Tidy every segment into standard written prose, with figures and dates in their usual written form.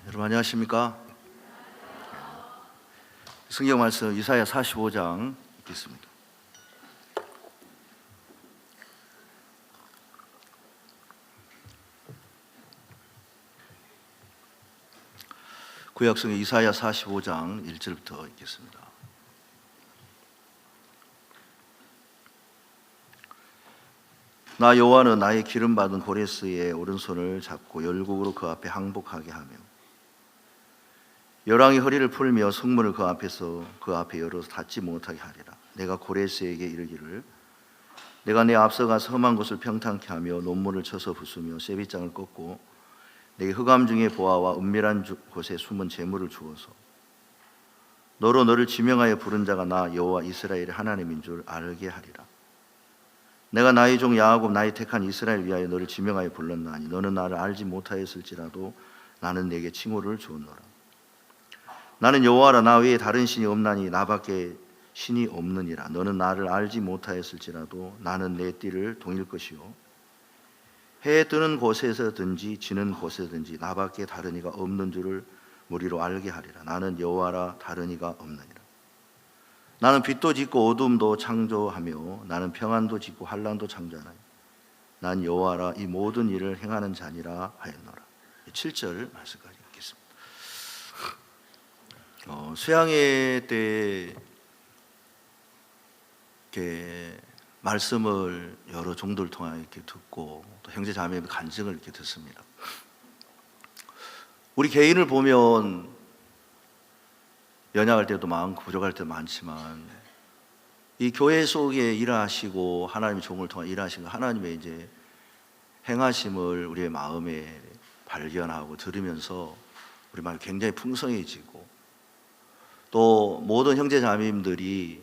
여러분 안녕하십니까? 성경 말씀 이사야 45장 읽겠습니다. 구약성경 이사야 45장 1절부터 읽겠습니다. 나 여호와는 나의 기름 받은 고레스의 오른손을 잡고 열국으로 그 앞에 항복하게 하며 열왕이 허리를 풀며 성문을 그 앞에 열어서 닫지 못하게 하리라. 내가 고레스에게 이르기를 내가 내 앞서가서 험한 곳을 평탄케 하며 논문을 쳐서 부수며 쇠빗장을 꺾고 내게 흑암 중에 보아와 은밀한 곳에 숨은 재물을 주어서 너로 너를 지명하여 부른 자가 나 여호와 이스라엘의 하나님인 줄 알게 하리라. 내가 나의 종 야곱 나의 택한 이스라엘 위하여 너를 지명하여 불렀나니 너는 나를 알지 못하였을지라도 나는 내게 칭호를 주었노라. 나는 여호와라. 나 외에 다른 신이 없나니 나밖에 신이 없느니라. 너는 나를 알지 못하였을지라도 나는 내 띠를 동일 것이요 해 뜨는 곳에서든지 지는 곳에서든지 나밖에 다른 이가 없는 줄을 무리로 알게 하리라. 나는 여호와라. 다른 이가 없느니라. 나는 빛도 짓고 어둠도 창조하며 나는 평안도 짓고 환난도 창조하나니 난 여호와라. 이 모든 일을 행하는 자니라 하였노라. 7절 말씀까지 읽겠습니다. 수양회 때 이렇게 말씀을 여러 종들 통하여 이렇게 듣고 또 형제 자매의 간증을 이렇게 듣습니다. 우리 개인을 보면 연약할 때도 많고 부족할 때도 많지만 이 교회 속에 일하시고 하나님의 종을 통해 일하신 하나님의 이제 행하심을 우리의 마음에 발견하고 들으면서 우리 마음이 굉장히 풍성해지고 또 모든 형제 자매님들이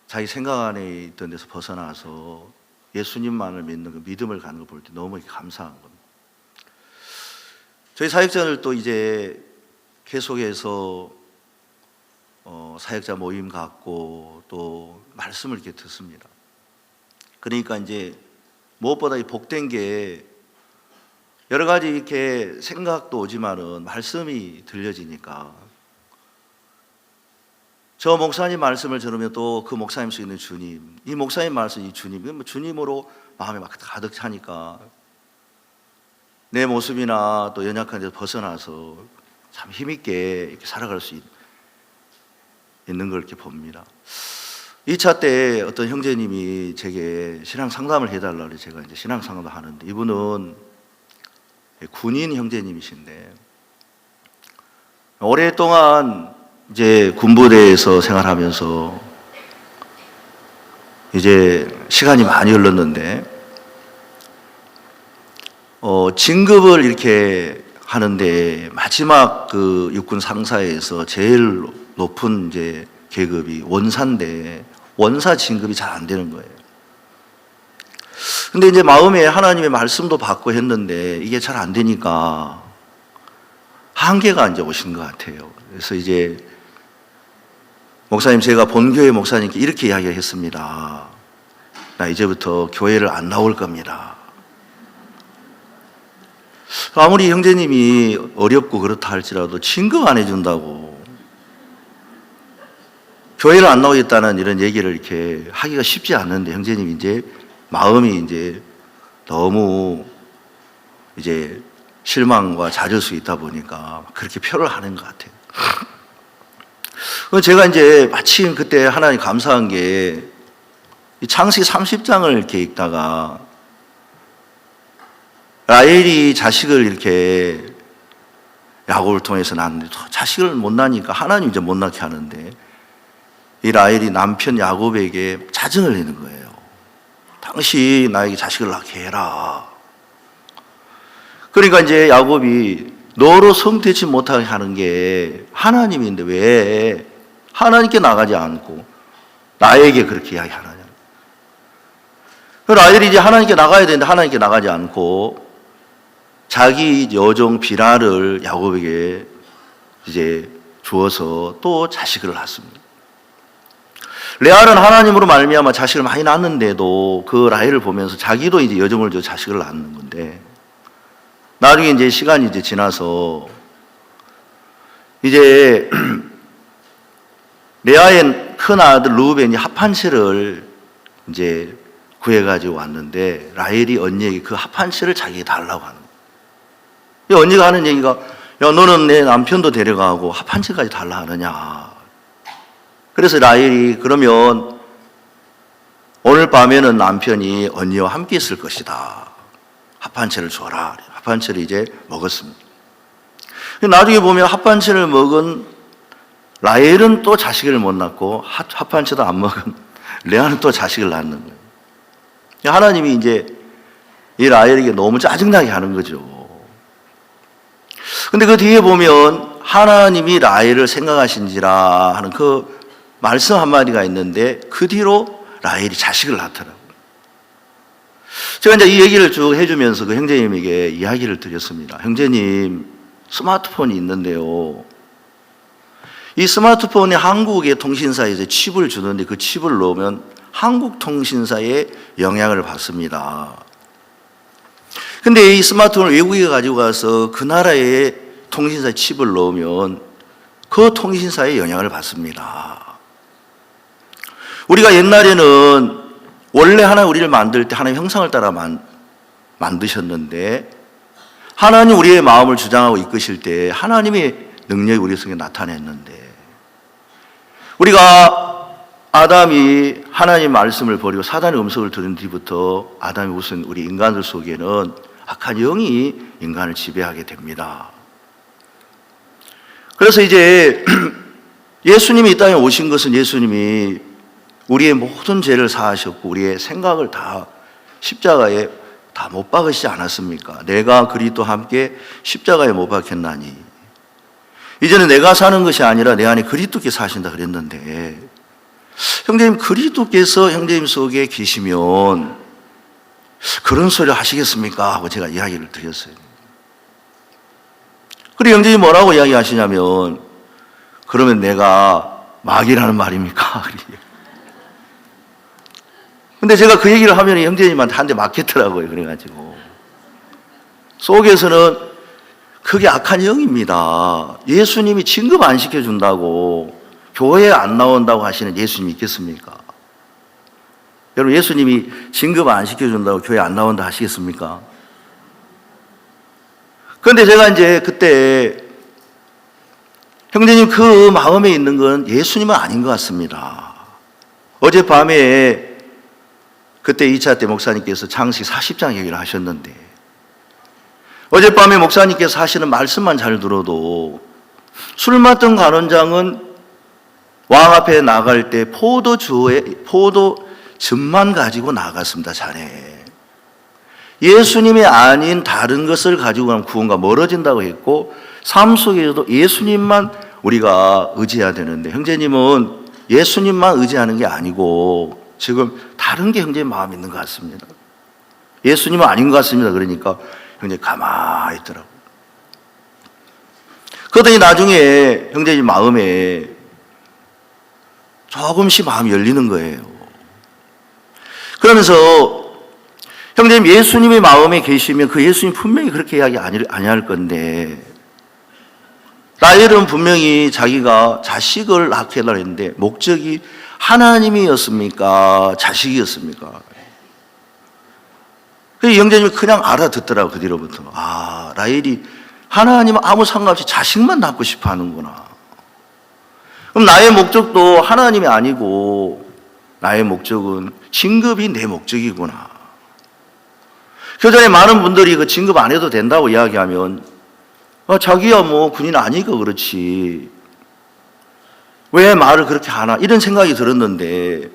자기 생각 안에 있던 데서 벗어나서 예수님만을 믿는 그 믿음을 갖는 걸 볼 때 너무 감사한 겁니다. 저희 사역자들도 이제 계속해서 사역자 모임 갖고 또 말씀을 이렇게 듣습니다. 그러니까 이제 무엇보다 이 복된 게 여러 가지 이렇게 생각도 오지만은 말씀이 들려지니까 저 목사님 말씀을 들으면 또 그 목사님 수 있는 주님, 이 목사님 말씀 이 주님, 주님으로 마음이 막 가득 차니까 내 모습이나 또 연약한 데서 벗어나서 참 힘있게 이렇게 살아갈 수 있는 걸 이렇게 봅니다. 2차 때 어떤 형제님이 제게 신앙 상담을 해달라고 제가 이제 신앙 상담을 하는데 이분은 군인 형제님이신데 오랫동안 이제 군부대에서 생활하면서 이제 시간이 많이 흘렀는데 진급을 이렇게 하는데 마지막 그 육군 상사에서 제일 높은 이제 계급이 원사인데 원사 진급이 잘 안 되는 거예요. 근데 이제 마음에 하나님의 말씀도 받고 했는데 이게 잘 안 되니까 한계가 이제 오신 것 같아요. 그래서 이제 목사님, 제가 본교회 목사님께 이렇게 이야기를 했습니다. 나 이제부터 교회를 안 나올 겁니다. 아무리 형제님이 어렵고 그렇다 할지라도 진급 안 해준다고 교회를 안 나오겠다는 이런 얘기를 이렇게 하기가 쉽지 않은데 형제님이 이제 마음이 이제 너무 이제 실망과 잦을 수 있다 보니까 그렇게 표를 하는 것 같아요. 제가 이제 마침 그때 하나님 감사한 게 창세기 30장을 이렇게 읽다가 라헬이 자식을 이렇게 야곱을 통해서 낳는데 자식을 못 낳으니까 하나님 이제 못 낳게 하는데 이 라헬이 남편 야곱에게 자증을 내는 거예요. 당신 나에게 자식을 낳게 해라. 그러니까 이제 야곱이 너로 성되지 못하게 하는 게 하나님인데 왜 하나님께 나가지 않고 나에게 그렇게 이야기하느냐. 라헬이 이제 하나님께 나가야 되는데 하나님께 나가지 않고 자기 여종 비라를 야곱에게 이제 주어서 또 자식을 낳습니다. 레아는 하나님으로 말미암아 자식을 많이 낳았는데도 그 라헬을 보면서 자기도 이제 여종을 줘 자식을 낳는 건데 나중에 이제 시간이 이제 지나서 이제 레아의 큰 아들 루벤이 합한 채를 이제 구해가지고 왔는데 라헬이 언니에게 그 합한 채를 자기에게 달라고 하는 거예요. 언니가 하는 얘기가 야 너는 내 남편도 데려가고 합한 채까지 달라 하느냐. 그래서 라헬이 그러면 오늘 밤에는 남편이 언니와 함께 있을 것이다. 합한 채를 줘라. 합한 채를 이제 먹었습니다. 나중에 보면 합한 채를 먹은 라헬은 또 자식을 못 낳고 합한 채도 안 먹은 레아는 또 자식을 낳는 거예요. 하나님이 이제 이 라헬에게 너무 짜증나게 하는 거죠. 근데 그 뒤에 보면 하나님이 라헬을 생각하신지라 하는 그 말씀 한마디가 있는데 그 뒤로 라헬이 자식을 낳더라고요. 제가 이제 이 얘기를 쭉 해주면서 그 형제님에게 이야기를 드렸습니다. 형제님, 스마트폰이 있는데요. 이 스마트폰이 한국의 통신사에서 칩을 주는데 그 칩을 넣으면 한국 통신사에 영향을 받습니다. 근데 이 스마트폰을 외국에 가지고 가서 그 나라의 통신사에 칩을 넣으면 그 통신사에 영향을 받습니다. 우리가 옛날에는 원래 하나님 우리를 만들 때 하나님 형상을 따라 만드셨는데 하나님 우리의 마음을 주장하고 이끄실 때 하나님의 능력이 우리 속에 나타냈는데 우리가 아담이 하나님의 말씀을 버리고 사단의 음성을 들은 뒤부터 아담이 우선 우리 인간들 속에는 악한 영이 인간을 지배하게 됩니다. 그래서 이제 예수님이 이 땅에 오신 것은 예수님이 우리의 모든 죄를 사하셨고 우리의 생각을 다 십자가에 다 못 박으시지 않았습니까? 내가 그리스도와 함께 십자가에 못 박혔나니 이제는 내가 사는 것이 아니라 내 안에 그리스도께서 사신다 그랬는데 형제님 그리스도께서 형제님 속에 계시면 그런 소리를 하시겠습니까? 하고 제가 이야기를 드렸어요. 그리고 형제님 뭐라고 이야기하시냐면 그러면 내가 마귀라는 말입니까? 근데 제가 그 얘기를 하면 형제님한테 한 대 맞겠더라고요. 그래가지고 속에서는 그게 악한 영입니다. 예수님이 진급 안 시켜준다고 교회에 안 나온다고 하시는 예수님 있겠습니까? 여러분 예수님이 진급 안 시켜준다고 교회 안 나온다 하시겠습니까? 그런데 제가 이제 그때 형제님 그 마음에 있는 건 예수님은 아닌 것 같습니다. 어젯밤에 그때 2차 때 목사님께서 창세기 40장 얘기를 하셨는데 어젯밤에 목사님께서 하시는 말씀만 잘 들어도 술 맡던 간원장은 왕 앞에 나갈 때 포도즙만 가지고 나갔습니다. 자네. 예수님이 아닌 다른 것을 가지고 가면 구원과 멀어진다고 했고 삶 속에서도 예수님만 우리가 의지해야 되는데 형제님은 예수님만 의지하는 게 아니고 지금 다른 게 형제님 마음에 있는 것 같습니다. 예수님은 아닌 것 같습니다. 그러니까 형제님 가만히 있더라고요. 그러더니 나중에 형제님 마음에 조금씩 마음이 열리는 거예요. 그러면서 형제님 예수님의 마음에 계시면 그 예수님 분명히 그렇게 이야기 아니할 건데 라헬은 분명히 자기가 자식을 낳게 해달라고 했는데 목적이 하나님이었습니까? 자식이었습니까? 그래서 형제님이 그냥 알아듣더라고 그 뒤로부터. 아 라헬이 하나님은 아무 상관없이 자식만 낳고 싶어 하는구나. 그럼 나의 목적도 하나님이 아니고 나의 목적은 진급이 내 목적이구나. 교전에 많은 분들이 그 진급 안 해도 된다고 이야기하면 자기야 뭐 군인 아니니까 그렇지 왜 말을 그렇게 하나 이런 생각이 들었는데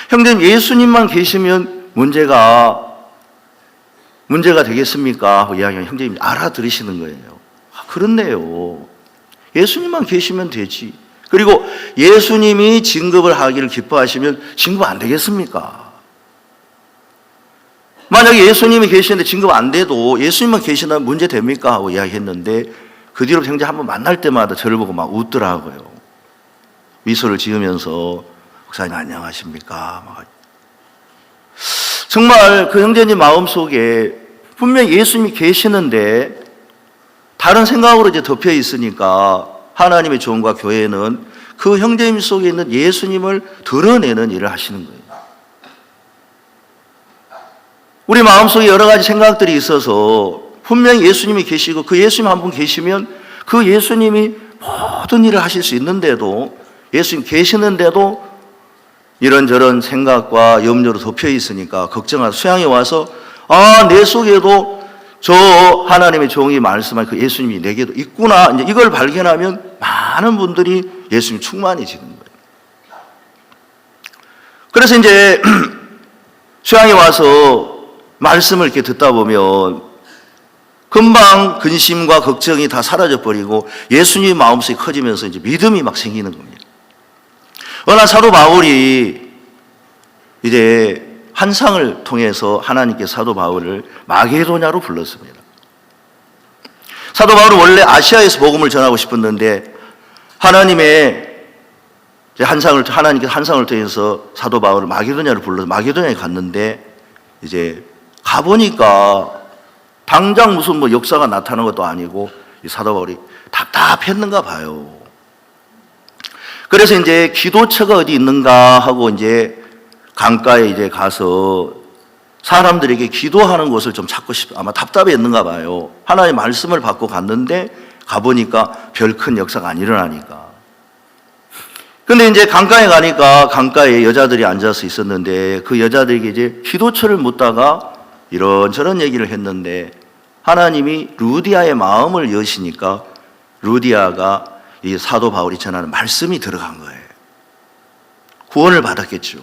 형제님 예수님만 계시면 문제가 되겠습니까? 하고 이야기하면 형제님이 알아들으시는 거예요. 아, 그렇네요. 예수님만 계시면 되지. 그리고 예수님이 진급을 하기를 기뻐하시면 진급 안 되겠습니까? 만약에 예수님이 계시는데 진급 안 돼도 예수님만 계시다면 문제 됩니까? 하고 이야기했는데 그 뒤로 형제 한번 만날 때마다 저를 보고 막 웃더라고요. 미소를 지으면서 목사님 안녕하십니까? 막. 정말 그 형제님 마음속에 분명히 예수님이 계시는데 다른 생각으로 이제 덮여 있으니까 하나님의 종과 교회는 그 형제님 속에 있는 예수님을 드러내는 일을 하시는 거예요. 우리 마음속에 여러 가지 생각들이 있어서 분명히 예수님이 계시고 그 예수님 한 분 계시면 그 예수님이 모든 일을 하실 수 있는데도, 예수님 계시는데도 이런저런 생각과 염려로 덮여 있으니까 걱정하고 수양에 와서 내 속에도 저 하나님의 종이 말씀한 그 예수님이 내게도 있구나, 이제 이걸 발견하면 많은 분들이 예수님 충만해지는 거예요. 그래서 이제 수양에 와서 말씀을 이렇게 듣다 보면 금방 근심과 걱정이 다 사라져 버리고 예수님 마음속이 커지면서 이제 믿음이 막 생기는 겁니다. 어느 날 사도 바울이 이제 환상을 통해서 하나님께서 사도 바울을 마게도냐로 불렀습니다. 사도 바울은 원래 아시아에서 복음을 전하고 싶었는데 하나님께서 환상을 통해서 사도 바울을 마게도냐로 불러서 마게도냐에 갔는데 이제 가보니까 당장 무슨 뭐 역사가 나타난 것도 아니고 이 사도 바울이 답답했는가 봐요. 그래서 이제 기도처가 어디 있는가 하고 이제 강가에 이제 가서 사람들에게 기도하는 곳을 좀 찾고 아마 답답했는가 봐요. 하나님의 말씀을 받고 갔는데 가보니까 별 큰 역사가 안 일어나니까. 근데 이제 강가에 가니까 강가에 여자들이 앉아서 있었는데 그 여자들에게 이제 기도처를 묻다가 이런저런 얘기를 했는데 하나님이 루디아의 마음을 여시니까 루디아가 이 사도 바울이 전하는 말씀이 들어간 거예요. 구원을 받았겠죠.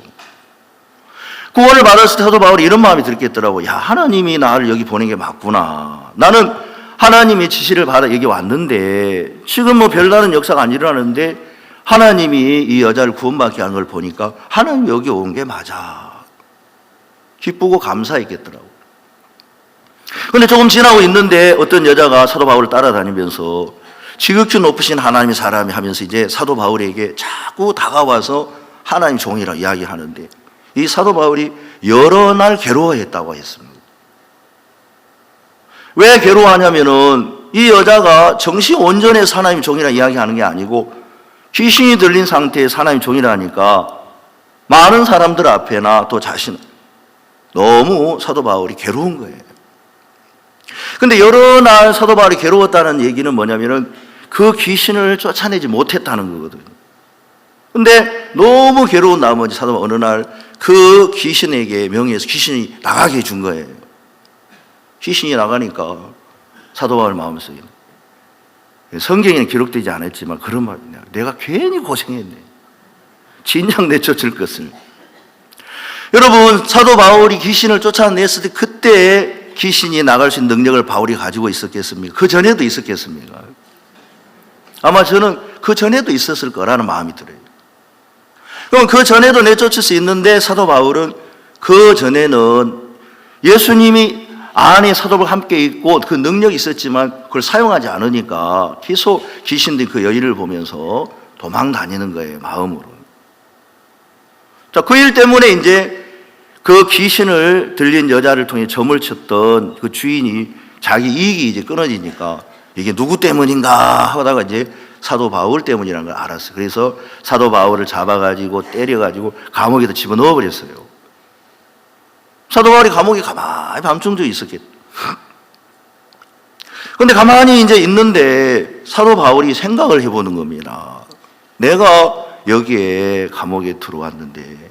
구원을 받았을 때 사도 바울이 이런 마음이 들겠더라고. 야, 하나님이 나를 여기 보낸 게 맞구나. 나는 하나님의 지시를 받아 여기 왔는데 지금 뭐 별다른 역사가 안 일어나는데 하나님이 이 여자를 구원받게 하는 걸 보니까 하나님 여기 온 게 맞아. 기쁘고 감사했겠더라고. 근데 조금 지나고 있는데 어떤 여자가 사도 바울을 따라다니면서 지극히 높으신 하나님의 사람이 하면서 이제 사도 바울에게 자꾸 다가와서 하나님 종이라 이야기하는데 이 사도 바울이 여러 날 괴로워했다고 했습니다. 왜 괴로워하냐면은 이 여자가 정신 온전해서 하나님 종이라 이야기하는 게 아니고 귀신이 들린 상태에서 하나님 종이라니까 많은 사람들 앞에나 또 자신 너무 사도 바울이 괴로운 거예요. 근데 여러 날 사도 바울이 괴로웠다는 얘기는 뭐냐면은 그 귀신을 쫓아내지 못했다는 거거든요. 근데 너무 괴로운 나머지 사도 바울 어느 날 그 귀신에게 명예해서 귀신이 나가게 해준 거예요. 귀신이 나가니까 사도 바울 마음속에 성경에는 기록되지 않았지만 그런 말이냐. 내가 괜히 고생했네. 진작 내쫓을 것을. 여러분, 사도 바울이 귀신을 쫓아냈을 때 그때 귀신이 나갈 수 있는 능력을 바울이 가지고 있었겠습니까? 그 전에도 있었겠습니까? 아마 저는 그 전에도 있었을 거라는 마음이 들어요. 그럼 그 전에도 내쫓을 수 있는데 사도 바울은 그 전에는 예수님이 안에 사도 바울과 함께 있고 그 능력이 있었지만 그걸 사용하지 않으니까 계속 귀신들이 그 여인을 보면서 도망 다니는 거예요, 마음으로. 자, 그 일 때문에 이제 그 귀신을 들린 여자를 통해 점을 쳤던 그 주인이 자기 이익이 이제 끊어지니까 이게 누구 때문인가 하다가 이제 사도 바울 때문이라는 걸 알았어요. 그래서 사도 바울을 잡아가지고 때려가지고 감옥에다 집어넣어 버렸어요. 사도 바울이 감옥에 가만히 밤중도 있었겠죠. 근데 가만히 이제 있는데 사도 바울이 생각을 해보는 겁니다. 내가 여기에 감옥에 들어왔는데,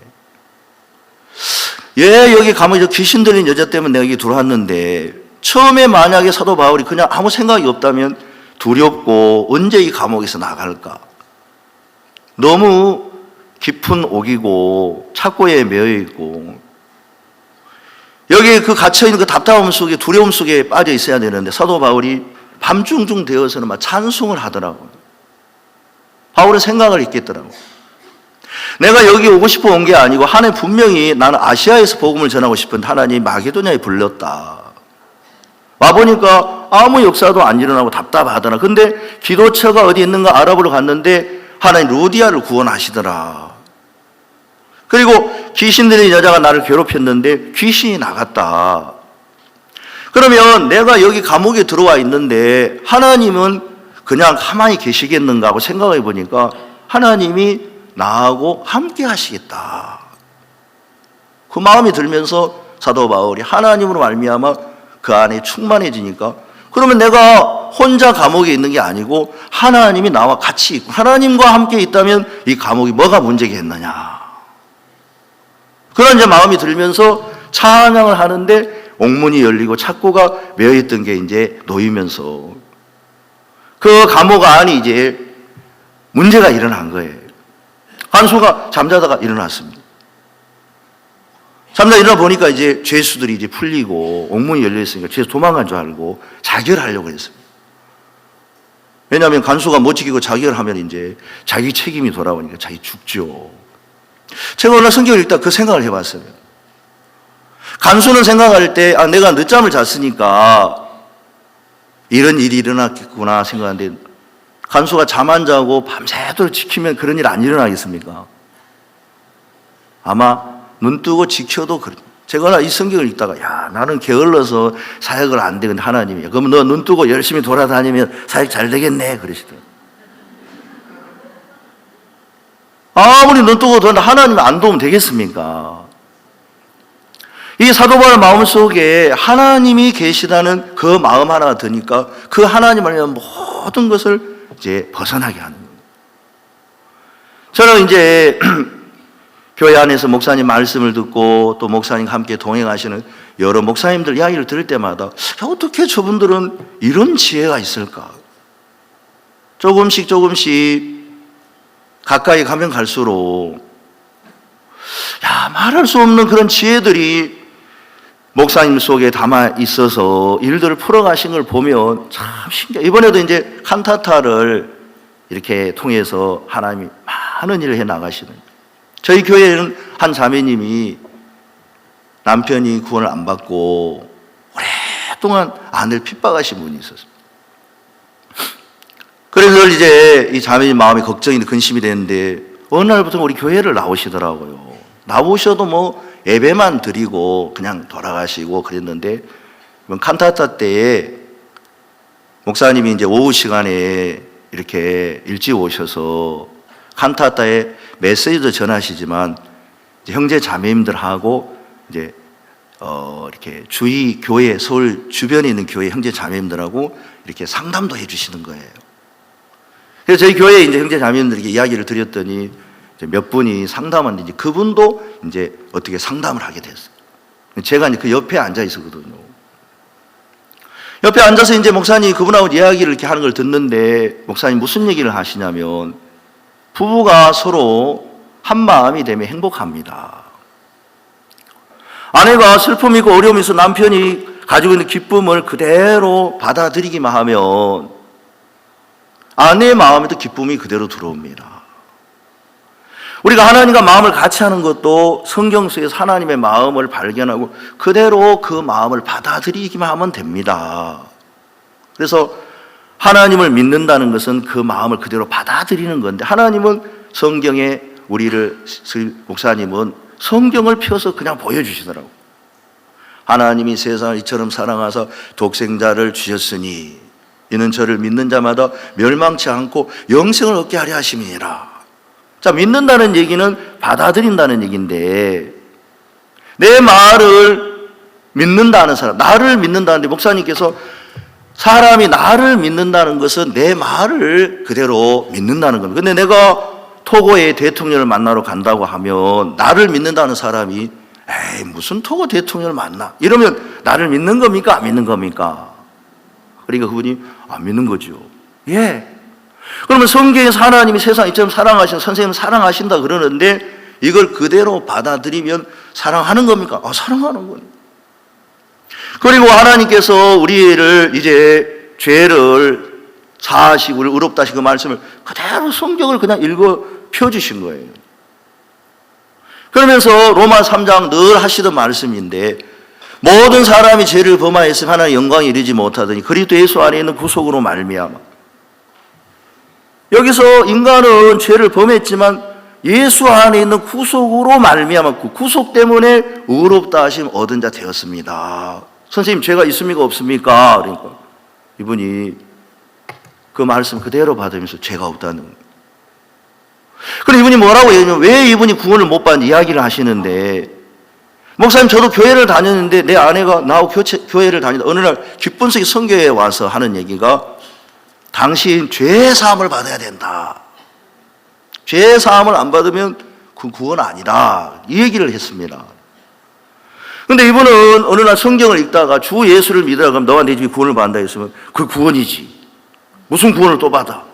여기 감옥에 귀신 들린 여자 때문에 내가 여기 들어왔는데, 처음에 만약에 사도 바울이 그냥 아무 생각이 없다면 두렵고 언제 이 감옥에서 나갈까? 너무 깊은 옥이고 착고에 매여 있고 여기에 그 갇혀있는 그 답답함 속에 두려움 속에 빠져 있어야 되는데 사도 바울이 밤중중 되어서는 막 찬송을 하더라고요. 바울은 생각을 했겠더라고요. 내가 여기 오고 싶어 온 게 아니고 하나님 분명히 나는 아시아에서 복음을 전하고 싶은데 하나님 마게도냐에 불렀다. 와보니까 아무 역사도 안 일어나고 답답하더라. 근데 기도처가 어디 있는가 알아보러 갔는데 하나님 루디아를 구원하시더라. 그리고 귀신 들린 여자가 나를 괴롭혔는데 귀신이 나갔다. 그러면 내가 여기 감옥에 들어와 있는데 하나님은 그냥 가만히 계시겠는가 하고 생각해 보니까 하나님이 나하고 함께 하시겠다. 그 마음이 들면서 사도 바울이 하나님으로 말미암아 그 안에 충만해지니까, 그러면 내가 혼자 감옥에 있는 게 아니고 하나님이 나와 같이 있고 하나님과 함께 있다면 이 감옥이 뭐가 문제겠느냐. 그런 이제 마음이 들면서 찬양을 하는데 옥문이 열리고 창고가 메어있던 게 이제 놓이면서 그 감옥 안이 이제 문제가 일어난 거예요. 간수가 잠자다가 일어났습니다. 잠자 일어나 보니까 이제 죄수들이 이제 풀리고 옥문이 열려 있으니까 죄수 도망간 줄 알고 자결하려고 했습니다. 왜냐하면 간수가 못 지키고 자결하면 이제 자기 책임이 돌아오니까 자기 죽죠. 제가 오늘 성경을 읽다 그 생각을 해봤어요. 간수는 생각할 때 내가 늦잠을 잤으니까 이런 일이 일어났겠구나 생각하는데, 간수가 잠 안 자고 밤새도록 지키면 그런 일 안 일어나겠습니까? 아마 눈 뜨고 지켜도 제가 이 성경을 읽다가 나는 게을러서 사역을 안 되는데 하나님이야. 그러면 너 눈 뜨고 열심히 돌아다니면 사역 잘 되겠네 그러시더라고요. 아무리 눈 뜨고 돌아다니면 하나님이 안 도우면 되겠습니까? 이 사도 바울 마음속에 하나님이 계시다는 그 마음 하나가 드니까 그 하나님을 위한 모든 것을 이제 벗어나게 하는 거예요. 저는 이제 교회 안에서 목사님 말씀을 듣고 또 목사님과 함께 동행하시는 여러 목사님들 이야기를 들을 때마다 어떻게 저분들은 이런 지혜가 있을까? 조금씩 가까이 가면 갈수록 말할 수 없는 그런 지혜들이 목사님 속에 담아 있어서 일들을 풀어가신 걸 보면 참 신기해요. 이번에도 이제 칸타타를 이렇게 통해서 하나님이 많은 일을 해 나가시는, 저희 교회에는 한 자매님이 남편이 구원을 안 받고 오랫동안 아내를 핍박하신 분이 있었습니다. 그래서 이제 이 자매님 마음이 걱정이 근심이 되는데 어느 날부터 우리 교회를 나오시더라고요. 나오셔도 예배만 드리고 그냥 돌아가시고 그랬는데, 칸타타 때에 목사님이 이제 오후 시간에 이렇게 일찍 오셔서 칸타타에 메시지도 전하시지만 형제 자매님들하고 이제 이렇게 주위 교회, 서울 주변에 있는 교회 형제 자매님들하고 이렇게 상담도 해주시는 거예요. 그래서 저희 교회 이제 형제 자매님들에게 이야기를 드렸더니 몇 분이 상담하는데 이제 그분도 이제 어떻게 상담을 하게 됐어요. 제가 이제 그 옆에 앉아 있었거든요. 옆에 앉아서 이제 목사님 그분하고 이야기를 이렇게 하는 걸 듣는데, 목사님 무슨 얘기를 하시냐면 부부가 서로 한 마음이 되면 행복합니다. 아내가 슬픔이 있고 어려움이 있어 남편이 가지고 있는 기쁨을 그대로 받아들이기만 하면 아내의 마음에도 기쁨이 그대로 들어옵니다. 우리가 하나님과 마음을 같이 하는 것도 성경 속에서 하나님의 마음을 발견하고 그대로 그 마음을 받아들이기만 하면 됩니다. 그래서 하나님을 믿는다는 것은 그 마음을 그대로 받아들이는 건데, 하나님은 성경에 목사님은 성경을 펴서 그냥 보여주시더라고요. 하나님이 세상을 이처럼 사랑하사 독생자를 주셨으니 이는 저를 믿는 자마다 멸망치 않고 영생을 얻게 하려 하심이니라. 자, 믿는다는 얘기는 받아들인다는 얘기인데, 내 말을 믿는다는 사람, 나를 믿는다는데 목사님께서 사람이 나를 믿는다는 것은 내 말을 그대로 믿는다는 겁니다. 근데 내가 토고의 대통령을 만나러 간다고 하면 나를 믿는다는 사람이 무슨 토고 대통령을 만나? 이러면 나를 믿는 겁니까? 안 믿는 겁니까? 그러니까 그분이 안 믿는 거죠. 그러면 성경에서 하나님이 세상 이처럼 사랑하신, 선생님 사랑하신다 그러는데 이걸 그대로 받아들이면 사랑하는 겁니까? 사랑하는 거예요. 그리고 하나님께서 우리를 이제 죄를 사하시고 우리를 의롭다 하신 그 말씀을 그대로 성경을 그냥 읽어 펴주신 거예요. 그러면서 로마 3장 늘 하시던 말씀인데, 모든 사람이 죄를 범하였으면 하나님의 영광에 이르지 못하더니 그리스도 예수 안에 있는 구속으로 말미암아. 여기서 인간은 죄를 범했지만 예수 안에 있는 구속으로 말미암았고 구속 때문에 의롭다 하심 얻은 자 되었습니다. 선생님 죄가 있습니까 없습니까? 그러니까 이분이 그 말씀 그대로 받으면서 죄가 없다는 거예요. 그럼 이분이 뭐라고 얘기하냐면 왜 이분이 구원을 못 받는 이야기를 하시는데, 목사님 저도 교회를 다녔는데 내 아내가 나하고 교회를 다니다 어느 날 기쁨스럽게 선교회에 와서 하는 얘기가 당신 죄 사함을 받아야 된다. 죄 사함을 안 받으면 그 구원 아니다. 이 얘기를 했습니다. 근데 이분은 어느 날 성경을 읽다가 주 예수를 믿으라 그러면 너와 내 집이 구원을 받는다 했으면 그 구원이지. 무슨 구원을 또 받아?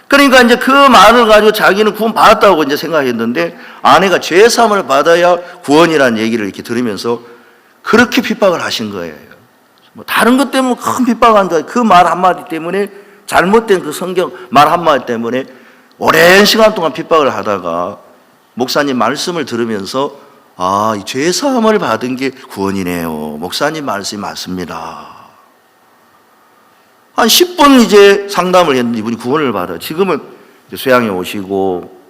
그러니까 이제 그 말을 가지고 자기는 구원 받았다고 이제 생각했는데 아내가 죄 사함을 받아야 구원이라는 얘기를 이렇게 들으면서 그렇게 핍박을 하신 거예요. 뭐 다른 것 때문에 큰 핍박한 거예요. 그 말 한마디 때문에, 잘못된 그 성경 말 한마디 때문에 오랜 시간 동안 핍박을 하다가 목사님 말씀을 들으면서 아, 이 죄 사함을 받은 게 구원이네요. 목사님 말씀이 맞습니다. 한 10분 이제 상담을 했는데 이분이 구원을 받아. 지금은 이제 수양에 오시고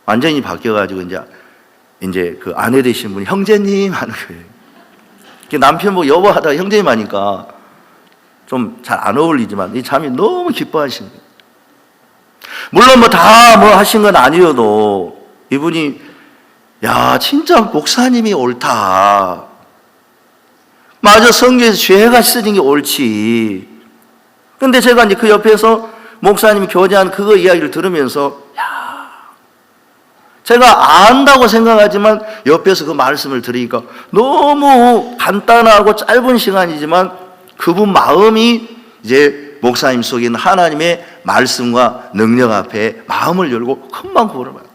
완전히 바뀌어가지고 이제 그 아내 되신 분이 형제님 하는 거예요. 남편 뭐 여보 하다가 형제님 하니까 좀 잘 안 어울리지만 이 자매 너무 기뻐하시는 거예요. 물론 뭐 다 뭐 하신 건 아니어도 이분이 야, 진짜 목사님이 옳다. 맞아, 성경에서 죄가 쓰는 게 옳지. 근데 제가 이제 그 옆에서 목사님이 교제한 그거 이야기를 들으면서 야, 제가 안다고 생각하지만 옆에서 그 말씀을 들으니까 너무 간단하고 짧은 시간이지만 그분 마음이 이제 목사님 속에 있는 하나님의 말씀과 능력 앞에 마음을 열고 금방 구원을 받아요.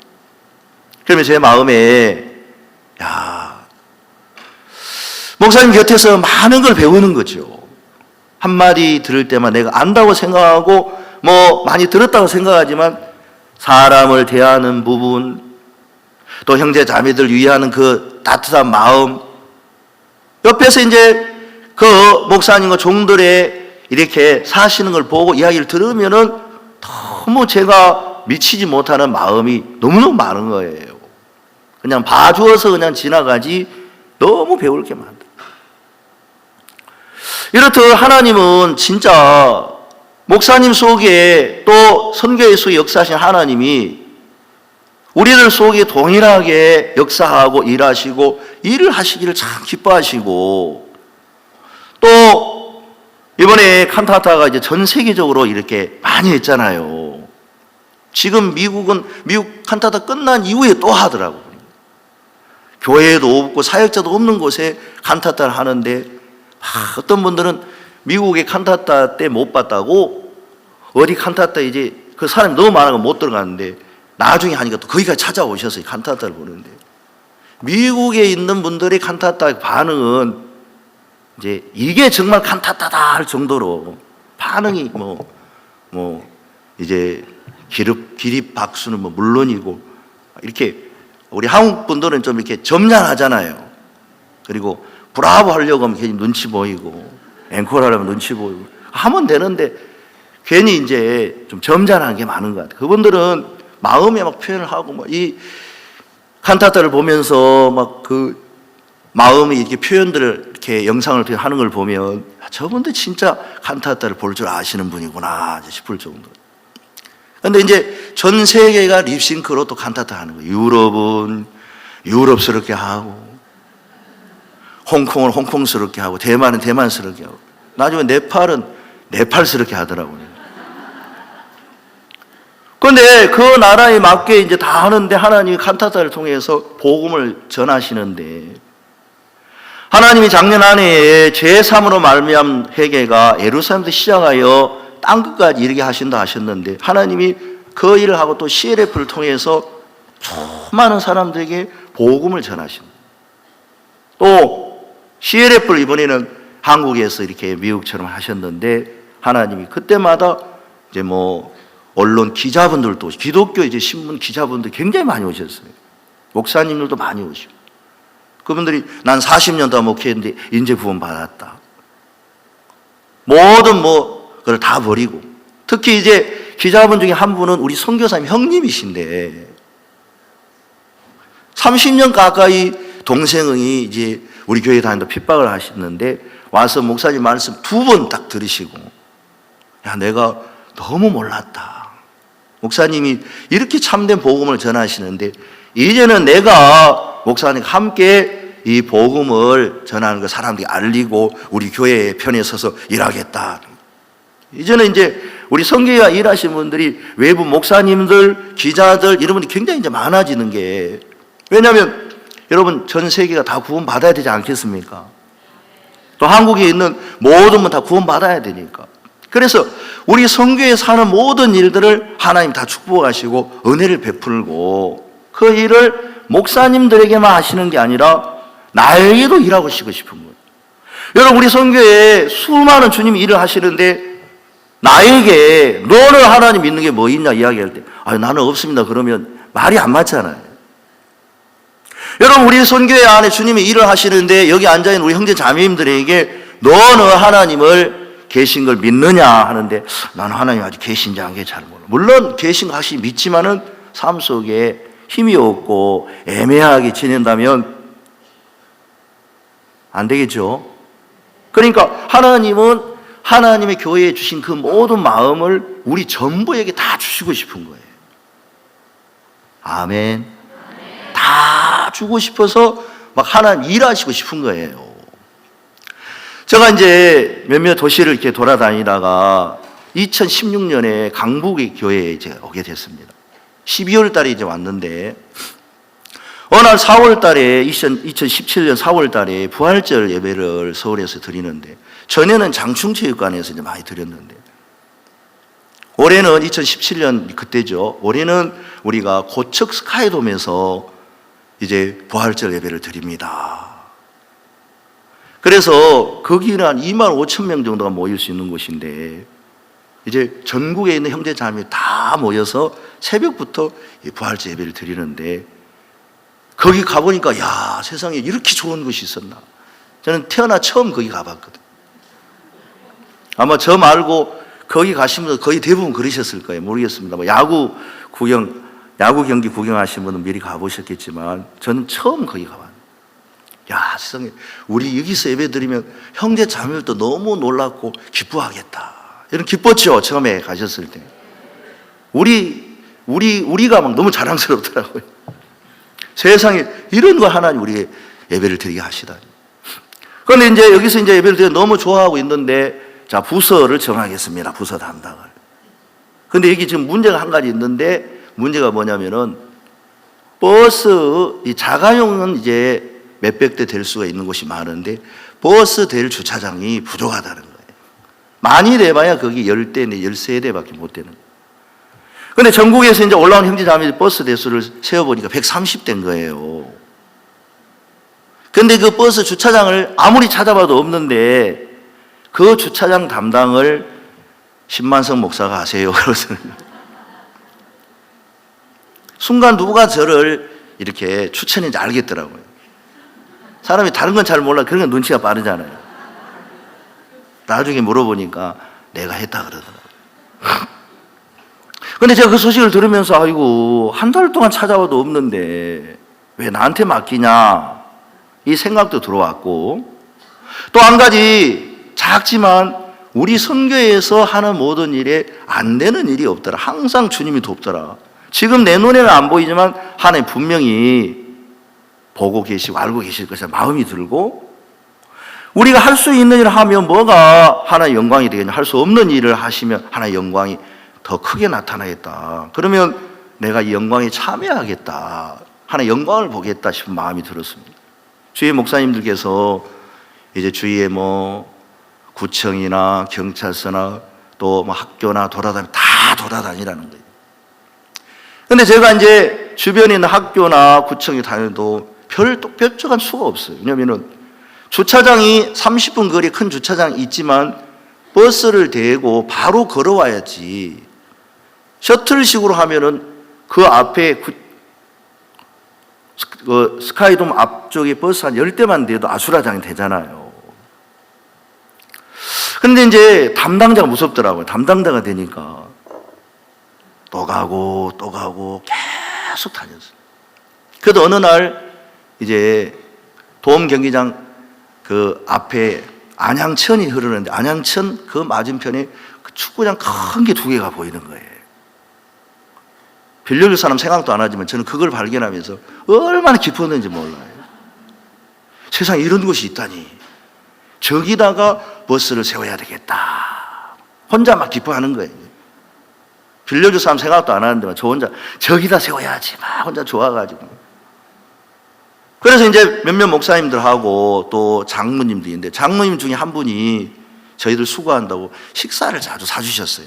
그러면 제 마음에 야, 목사님 곁에서 많은 걸 배우는 거죠. 한마디 들을 때만 내가 안다고 생각하고 뭐 많이 들었다고 생각하지만 사람을 대하는 부분, 또 형제 자매들 위하는 그 따뜻한 마음, 옆에서 이제 그 목사님과 종들의 이렇게 사시는 걸 보고 이야기를 들으면은 너무 제가 미치지 못하는 마음이 너무너무 많은 거예요. 그냥 봐주어서 그냥 지나가지 너무 배울 게 많다. 이렇듯 하나님은 진짜 목사님 속에 또 선교회 속에 역사하신 하나님이 우리들 속에 동일하게 역사하고 일하시고 일을 하시기를 참 기뻐하시고, 또 이번에 칸타타가 이제 전 세계적으로 이렇게 많이 했잖아요. 지금 미국 칸타타 끝난 이후에 또 하더라고요. 교회도 없고 사역자도 없는 곳에 칸타타를 하는데 어떤 분들은 미국의 칸타타 때 못 봤다고 어디 칸타타 이제 그 사람이 너무 많아서 못 들어갔는데 나중에 하니까 또 거기까지 찾아오셨어요. 칸타타를 보는데 미국에 있는 분들의 칸타타 반응은 이제 이게 정말 칸타타다 할 정도로 반응이 이제 기립 박수는 뭐 물론이고 이렇게 우리 한국 분들은 좀 이렇게 점잖하잖아요. 그리고 브라보 하려고 하면 괜히 눈치 보이고 앵콜 하려면 눈치 보이고 하면 되는데 괜히 이제 좀 점잖한 게 많은 것 같아요. 그분들은 마음에 막 표현을 하고 막 이 칸타타를 보면서 막 그 마음이 이렇게 표현들을 이렇게 영상을 하는 걸 보면 저분들 진짜 칸타타를 볼 줄 아시는 분이구나 싶을 정도. 근데 이제 전 세계가 립싱크로 또 칸타타 하는 거예요. 유럽은 유럽스럽게 하고, 홍콩은 홍콩스럽게 하고, 대만은 대만스럽게 하고, 나중에 네팔은 네팔스럽게 하더라고요. 그런데 그 나라에 맞게 이제 다 하는데 하나님이 칸타타를 통해서 복음을 전하시는데, 하나님이 작년 한 해에 제3으로 말미암은 회개가 예루살렘부터 시작하여 땅끝까지 이르게 하신다 하셨는데, 하나님이 그 일을 하고 또 CLF를 통해서 수많은 사람들에게 복음을 전하십니다. 또 CLF를 이번에는 한국에서 이렇게 미국처럼 하셨는데, 하나님이 그때마다 이제 뭐 언론 기자분들도, 기독교 이제 신문 기자분들 굉장히 많이 오셨어요. 목사님들도 많이 오시고, 그분들이 난 40년 동안 목회했는데 인제 구원 받았다. 모든 그걸 다 버리고, 특히 이제 기자분 중에 한 분은 우리 선교사님 형님이신데 30년 가까이 동생이 이제 우리 교회 다닌다 핍박을 하시는데 와서 목사님 말씀 2번 딱 들으시고, 야, 내가 너무 몰랐다. 목사님이 이렇게 참된 복음을 전하시는데 이제는 내가 목사님과 함께 이 복음을 전하는 거 사람들이 알리고 우리 교회의 편에 서서 일하겠다. 이제는 이제 우리 성교회와 일하시는 분들이 외부 목사님들, 기자들 이런 분들이 굉장히 이제 많아지는 게, 왜냐하면 여러분 전 세계가 다 구원받아야 되지 않겠습니까? 또 한국에 있는 모든 분 다 구원받아야 되니까. 그래서 우리 성교에 사는 모든 일들을 하나님 다 축복하시고 은혜를 베풀고 그 일을 목사님들에게만 하시는 게 아니라 나에게도 일하고 싶은 거예요. 여러분 우리 성교에 수많은 주님이 일을 하시는데 나에게 너는 하나님 믿는 게 뭐 있냐 이야기할 때 나는 없습니다 그러면 말이 안 맞잖아요. 여러분 우리 선교회 안에 주님이 일을 하시는데 여기 앉아있는 우리 형제 자매님들에게 너는 하나님을 계신 걸 믿느냐 하는데 나는 하나님 아직 계신지 안 계신지 잘 몰라. 물론 계신 거 확실히 믿지만은 삶 속에 힘이 없고 애매하게 지낸다면 안 되겠죠. 그러니까 하나님은 하나님의 교회에 주신 그 모든 마음을 우리 전부에게 다 주시고 싶은 거예요. 아멘. 다 주고 싶어서 막 하나님 일하시고 싶은 거예요. 제가 이제 몇몇 도시를 이렇게 돌아다니다가 2016년에 강북의 교회에 이제 오게 됐습니다. 12월 달에 이제 왔는데 어느 날 4월 달에 2017년 4월 달에 부활절 예배를 서울에서 드리는데 전에는 장충체육관에서 이제 많이 드렸는데 올해는 2017년 그때죠. 올해는 우리가 고척 스카이돔에서 이제 부활절 예배를 드립니다. 그래서 거기는 한 2만 5천 명 정도가 모일 수 있는 곳인데 이제 전국에 있는 형제 자매 다 모여서 새벽부터 부활절 예배를 드리는데 거기 가보니까 야 세상에 이렇게 좋은 곳이 있었나. 저는 태어나 처음 거기 가봤거든. 아마 저 말고 거기 가시면 거의 대부분 그러셨을 거예요. 모르겠습니다. 뭐 야구 경기 구경하신 분은 미리 가보셨겠지만 저는 처음 거기 가봤어요. 야 세상에 우리 여기서 예배 드리면 형제 자매들도 너무 놀랍고 기뻐하겠다. 이런 기뻤죠. 처음에 가셨을 때 우리가 막 너무 자랑스럽더라고요. 세상에 이런 거 하나님 우리에게 예배를 드리게 하시다니. 그런데 이제 여기서 이제 예배를 드리고 너무 좋아하고 있는데 자 부서를 정하겠습니다. 부서 담당을. 근데 여기 지금 문제가 한 가지 있는데 문제가 뭐냐면은 버스 이 자가용은 이제 몇백 대 될 수가 있는 곳이 많은데 버스 될 주차장이 부족하다는 거예요. 많이 돼봐야 거기 10대, 13대밖에 못 되는 거예요. 근데 전국에서 이제 올라온 형제자매 버스 대수를 세어보니까 130대인 거예요. 근데 그 버스 주차장을 아무리 찾아봐도 없는데 그 주차장 담당을 신만성 목사가 하세요. 그러더니 순간 누가 저를 이렇게 추천인지 알겠더라고요. 사람이 다른 건 잘 몰라. 그런 건 눈치가 빠르잖아요. 나중에 물어보니까 내가 했다 그러더라고요. 근데 제가 그 소식을 들으면서 아이고 한 달 동안 찾아와도 없는데 왜 나한테 맡기냐 이 생각도 들어왔고 또 한 가지 작지만 우리 선교회에서 하는 모든 일에 안 되는 일이 없더라. 항상 주님이 돕더라. 지금 내 눈에는 안 보이지만 하나님 분명히 보고 계시고 알고 계실 것이라 마음이 들고 우리가 할 수 있는 일을 하면 뭐가 하나의 영광이 되겠냐. 할 수 없는 일을 하시면 하나의 영광이 더 크게 나타나겠다. 그러면 내가 이 영광에 참여하겠다. 하나의 영광을 보겠다 싶은 마음이 들었습니다. 주위의 목사님들께서 이제 주위에 뭐 구청이나 경찰서나 또 뭐 학교나 다 돌아다니라는 거예요. 근데 제가 이제 주변에 있는 학교나 구청에 다녀도 별 뾰족한 수가 없어요. 왜냐면은 주차장이 30분 거리에 큰 주차장이 있지만 버스를 대고 바로 걸어와야지. 셔틀식으로 하면은 그 앞에 스카이돔 앞쪽에 버스 한 10대만 대도 아수라장이 되잖아요. 근데 이제 담당자가 무섭더라고요. 담당자가 되니까 또 가고 계속 다녔어요. 그래도 어느 날 이제 도움 경기장 그 앞에 안양천이 흐르는데 안양천 그 맞은편에 그 축구장 큰 게 2개가 보이는 거예요. 빌려줄 사람 생각도 안 하지만 저는 그걸 발견하면서 얼마나 기뻤는지 몰라요. 세상에 이런 곳이 있다니. 저기다가 버스를 세워야 되겠다. 혼자 막 기뻐하는 거예요. 빌려줄 사람 생각도 안 하는데 저 혼자 저기다 세워야지 막 혼자 좋아가지고. 그래서 이제 몇몇 목사님들하고 또 장로님도 있는데 장로님 중에 한 분이 저희들 수고한다고 식사를 자주 사주셨어요.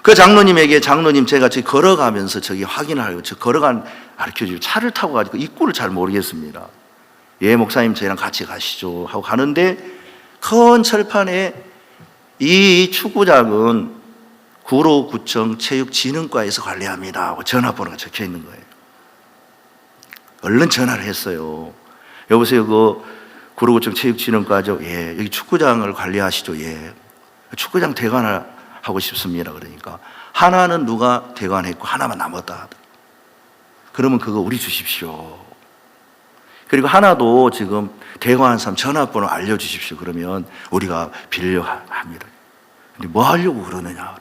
그 장로님에게 장로님 제가 저기 걸어가면서 저기 확인하려고 저 걸어간 가르쳐주고 차를 타고 가지고 입구를 잘 모르겠습니다. 예 목사님 저희랑 같이 가시죠 하고 가는데 큰 철판에 이 축구장은 구로구청 체육진흥과에서 관리합니다 하고 전화번호가 적혀 있는 거예요. 얼른 전화를 했어요. 여보세요 그 구로구청 체육진흥과죠? 예. 여기 축구장을 관리하시죠? 예. 축구장 대관을 하고 싶습니다. 그러니까 하나는 누가 대관했고 하나만 남았다. 그러면 그거 우리 주십시오. 그리고 하나도 지금 대관한 사람 전화번호 알려주십시오. 그러면 우리가 빌려합니다. 근데 뭐 하려고 그러느냐?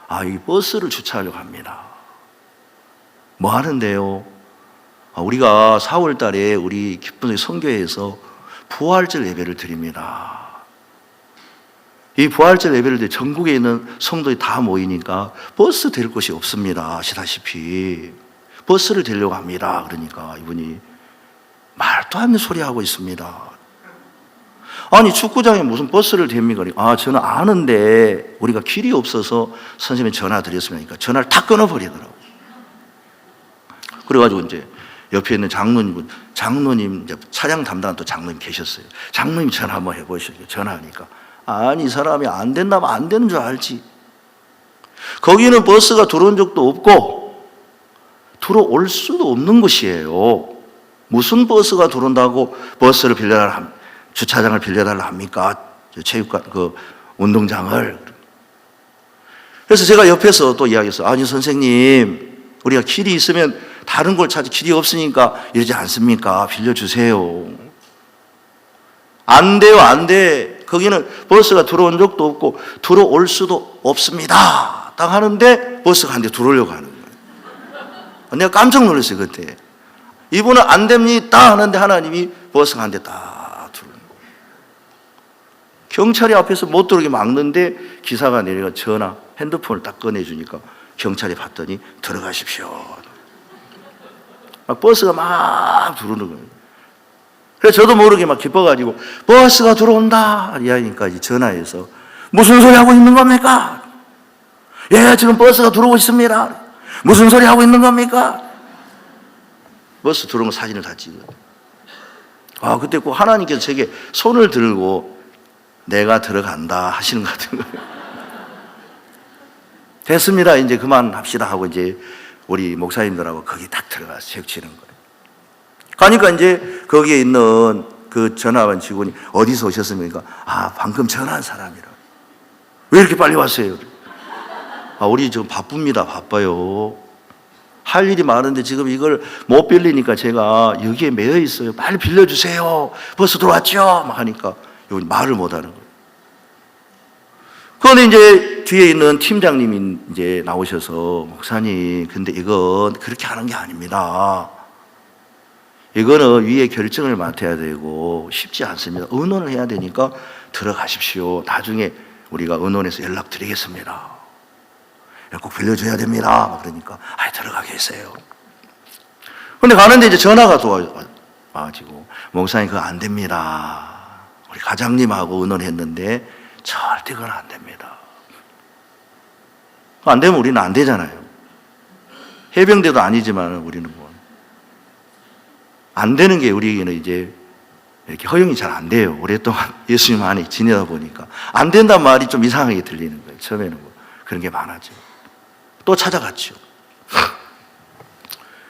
아, 이 버스를 주차하려고 합니다. 뭐 하는데요? 우리가 4월 달에 우리 기쁜 성교회에서 부활절 예배를 드립니다. 이 부활절 예배를 때 전국에 있는 성도들이 다 모이니까 버스 댈 곳이 없습니다. 아시다시피 버스를 대려고 합니다. 그러니까 이분이 말도 안 되는 소리 하고 있습니다. 아니 축구장에 무슨 버스를 댑니까? 아 저는 아는데 우리가 길이 없어서 선생님이 전화 드렸습니다. 그러니까 전화를 탁 끊어버리더라고. 그래가지고 이제 옆에 있는 장로님 이제 차량 담당한 또 장로님 계셨어요. 장로님 전화 한번 해보시죠. 전화하니까 아니 이 사람이 안 된다면 안 되는 줄 알지. 거기는 버스가 들어온 적도 없고 들어올 수도 없는 곳이에요. 무슨 버스가 들어온다고 버스를 빌려달라, 주차장을 빌려달라 합니까? 체육관 그 운동장을. 그래서 제가 옆에서 또 이야기했어요. 아니 선생님 우리가 길이 있으면 다른 걸 찾지 길이 없으니까 이러지 않습니까? 빌려주세요. 안 돼요, 안 돼. 거기는 버스가 들어온 적도 없고 들어올 수도 없습니다. 딱 하는데 버스가 한 대 들어오려고 하는 거예요. 내가 깜짝 놀랐어요, 그때. 이분은 안 됩니다 하는데 하나님이 버스가 한 대 딱 들어오는 거예요. 경찰이 앞에서 못 들어오게 막는데 기사가 내려가 전화, 핸드폰을 딱 꺼내주니까 경찰이 봤더니 들어가십시오. 막 버스가 막 들어오는 거예요. 그래서 저도 모르게 막 기뻐가지고 버스가 들어온다 이야기니까 전화해서 무슨 소리 하고 있는 겁니까? 예, 지금 버스가 들어오고 있습니다. 무슨 소리 하고 있는 겁니까? 버스 들어온 거 사진을 다 찍어요. 아, 그때 꼭 하나님께서 제게 손을 들고 내가 들어간다 하시는 것 같은 거예요. 됐습니다. 이제 그만합시다 하고 이제 우리 목사님들하고 거기 딱 들어가서 체육치는 거예요. 가니까 이제 거기에 있는 그 전화한 직원이 어디서 오셨습니까? 아, 방금 전화한 사람이라. 왜 이렇게 빨리 왔어요? 아, 우리 지금 바쁩니다. 바빠요. 할 일이 많은데 지금 이걸 못 빌리니까 제가 여기에 매여 있어요. 빨리 빌려주세요. 버스 들어왔죠? 막 하니까 여기 말을 못 하는 거예요. 그런데 이제 뒤에 있는 팀장님이 이제 나오셔서 목사님, 근데 이건 그렇게 하는 게 아닙니다. 이거는 위에 결정을 맡아야 되고 쉽지 않습니다. 의논을 해야 되니까 들어가십시오. 나중에 우리가 의논해서 연락드리겠습니다. 꼭 빌려줘야 됩니다. 그러니까 들어가게 했어요. 근데 가는데 이제 전화가 와가지고 목사님 그거 안 됩니다. 우리 과장님하고 의논했는데 절대 그건 안 됩니다. 안 되면 우리는 안 되잖아요. 해병대도 아니지만 우리는 뭐 안 되는 게 우리에게는 이제 이렇게 허용이 잘 안 돼요. 오랫동안 예수님 안에 지내다 보니까 안 된다는 말이 좀 이상하게 들리는 거예요. 처음에는 뭐 그런 게 많았죠. 또 찾아갔죠.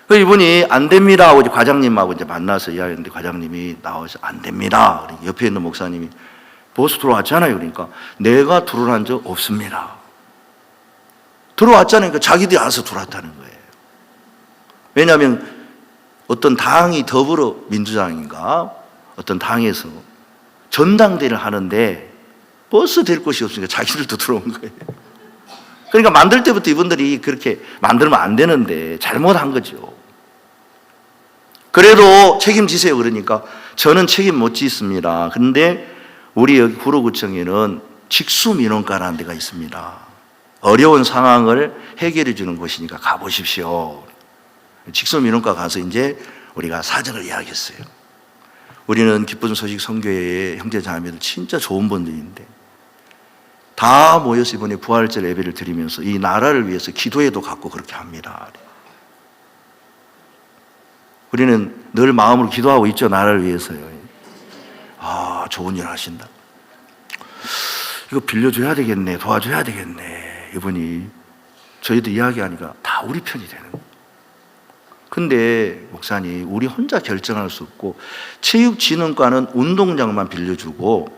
그 이분이 안 됩니다 하고 이제 과장님하고 이제 만나서 이야기했는데 과장님이 나와서 안 됩니다. 옆에 있는 목사님이 버스 들어왔잖아요. 그러니까 내가 들어온 적 없습니다. 들어왔잖아요. 그러니까 자기들이 알아서 들어왔다는 거예요. 왜냐하면 어떤 당이 더불어민주당인가 어떤 당에서 전당대회를 하는데 버스 댈 곳이 없으니까 자기들도 들어온 거예요. 그러니까 만들 때부터 이분들이 그렇게 만들면 안 되는데 잘못한 거죠. 그래도 책임지세요. 그러니까 저는 책임 못 지습니다. 그런데 우리 여기 구로구청에는 직수민원과라는 데가 있습니다. 어려운 상황을 해결해 주는 곳이니까 가보십시오. 직수민원과 가서 이제 우리가 사정을 이야기했어요. 우리는 기쁜 소식 선교회의 형제자매들 진짜 좋은 분들인데 다 모여서 이번에 부활절 예배를 드리면서 이 나라를 위해서 기도회도 갖고 그렇게 합니다. 우리는 늘 마음으로 기도하고 있죠. 나라를 위해서요. 아, 좋은 일 하신다. 이거 빌려줘야 되겠네. 도와줘야 되겠네. 이분이 저희도 이야기하니까 다 우리 편이 되는 거예요. 근데 목사님, 우리 혼자 결정할 수 없고 체육진흥과는 운동장만 빌려주고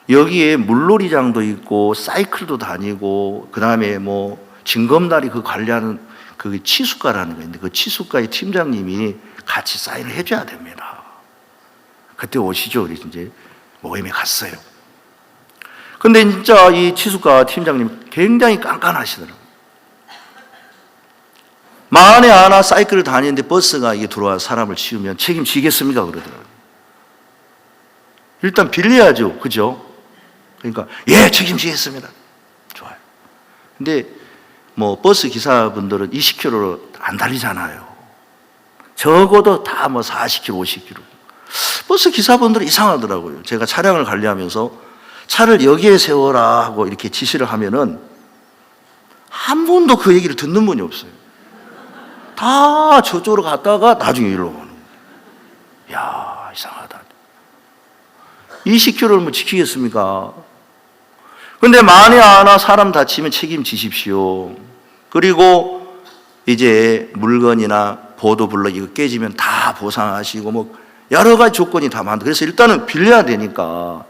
여기에 물놀이장도 있고 사이클도 다니고 그다음에 뭐 징검다리 그 관리하는 그 치수과라는 게 있는데 그 치수과의 팀장님이 같이 사인을 해줘야 됩니다. 그때 오시죠. 우리 이제 모임에 갔어요. 근데 진짜 이 치수과 팀장님 굉장히 깐깐하시더라고요. 만에 하나 사이클을 다니는데 버스가 이게 들어와서 사람을 치우면 책임지겠습니까? 그러더라고요. 일단 빌려야죠. 그죠? 그러니까 예, 책임지겠습니다. 좋아요. 근데 뭐 버스 기사분들은 20km로 안 달리잖아요. 적어도 다 뭐 40km, 50km. 버스 기사분들은 이상하더라고요. 제가 차량을 관리하면서 차를 여기에 세워라 하고 이렇게 지시를 하면은 한 번도 그 얘기를 듣는 분이 없어요. 다 저쪽으로 갔다가 나중에 이리로 오는 거예요. 이야, 이상하다. 20km를 뭐 지키겠습니까? 근데 만에 하나 사람 다치면 책임지십시오. 그리고 이제 물건이나 보도블럭 이거 깨지면 다 보상하시고 뭐 여러 가지 조건이 다 많다. 그래서 일단은 빌려야 되니까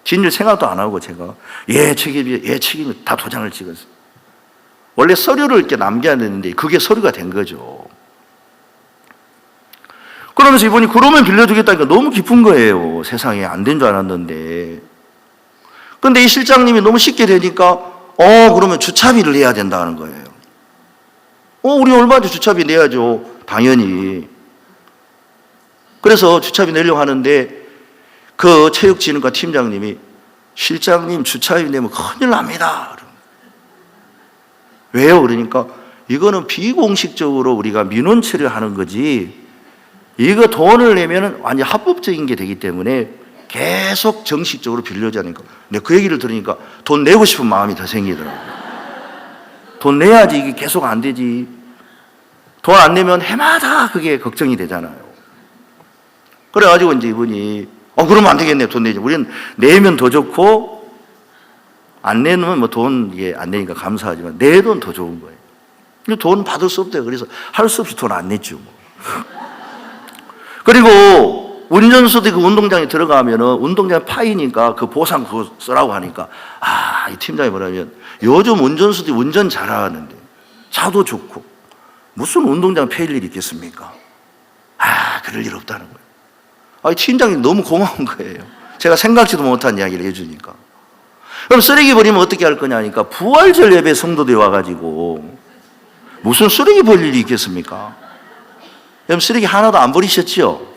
진일 생각도 안 하고 제가 예, 책임이 다 도장을 찍었어요. 원래 서류를 이렇게 남겨야 되는데 그게 서류가 된 거죠. 그러면서 이분이 그러면 빌려주겠다니까 너무 기쁜 거예요. 세상에 안 된 줄 알았는데. 근데 이 실장님이 너무 쉽게 되니까 그러면 주차비를 내야 된다는 거예요. 우리 얼마든지 주차비 내야죠. 당연히. 그래서 주차비 내려고 하는데 그 체육진흥과 팀장님이 실장님 주차비 내면 큰일 납니다. 왜요? 그러니까 이거는 비공식적으로 우리가 민원 처리하는 거지 이거 돈을 내면 완전 합법적인 게 되기 때문에 계속 정식적으로 빌려주니까 근데 그 얘기를 들으니까 돈 내고 싶은 마음이 더 생기더라고요. 돈 내야지 이게 계속 안 되지. 돈 안 내면 해마다 그게 걱정이 되잖아요. 그래가지고 이제 이분이 그러면 안 되겠네. 돈 내지. 우리는 내면 더 좋고 안 내면 뭐 돈 이게 안 내니까 감사하지만 내 돈 더 좋은 거예요. 근데 돈 받을 수 없대요. 그래서 할 수 없이 돈 안 냈죠. 뭐. 그리고 운전수도 그 운동장에 들어가면은 운동장 파이니까 그 보상 그거 쓰라고 하니까 이 팀장이 뭐라면 요즘 운전수들이 운전 잘하는데 차도 좋고 무슨 운동장 패일 일이 있겠습니까? 그럴 일 없다는 거예요. 팀장이 너무 고마운 거예요. 제가 생각지도 못한 이야기를 해주니까. 그럼 쓰레기 버리면 어떻게 할 거냐니까 부활절 예배 성도들이 와가지고 무슨 쓰레기 버릴 일이 있겠습니까? 여러분 쓰레기 하나도 안 버리셨죠?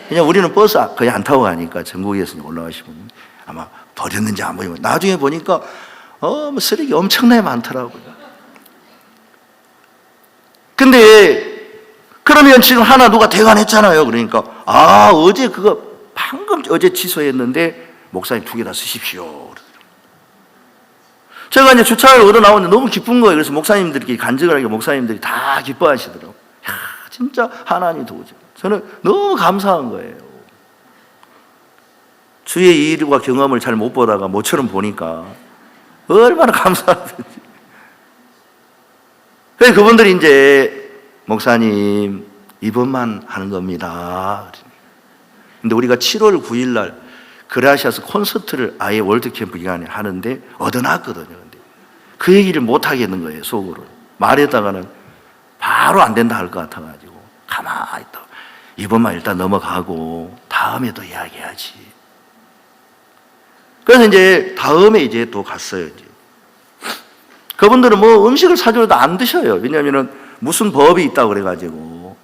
그냥 우리는 버스 거의 안 타고 가니까 전국에서 올라가시면 아마 버렸는지 안 버리면 나중에 보니까 뭐 쓰레기 엄청나게 많더라고요. 근데 그러면 지금 하나 누가 대관했잖아요. 그러니까 어제 그거 방금 어제 취소했는데 목사님 2개 다 쓰십시오. 제가 이제 주차를 얻어 나오는데 너무 기쁜 거예요. 그래서 목사님들끼리 간증하게 목사님들이 다 기뻐하시더라고요. 진짜 하나님 도우죠. 저는 너무 감사한 거예요. 주의 일과 경험을 잘 못 보다가 모처럼 보니까 얼마나 감사하든지. 그래서 그분들이 이제 목사님 이번만 하는 겁니다. 근데 우리가 7월 9일 날 그라시아스 콘서트를 아예 월드캠프 기간에 하는데 얻어놨거든요. 근데 그 얘기를 못 하겠는 거예요. 속으로. 말했다가는 바로 안 된다 할 것 같아가지고 가만히 있다. 이번만 일단 넘어가고 다음에 또 이야기해야지. 그래서 이제 다음에 이제 또 갔어요. 이제. 그분들은 뭐 음식을 사줘도 안 드셔요. 왜냐하면은 무슨 법이 있다고 그래가지고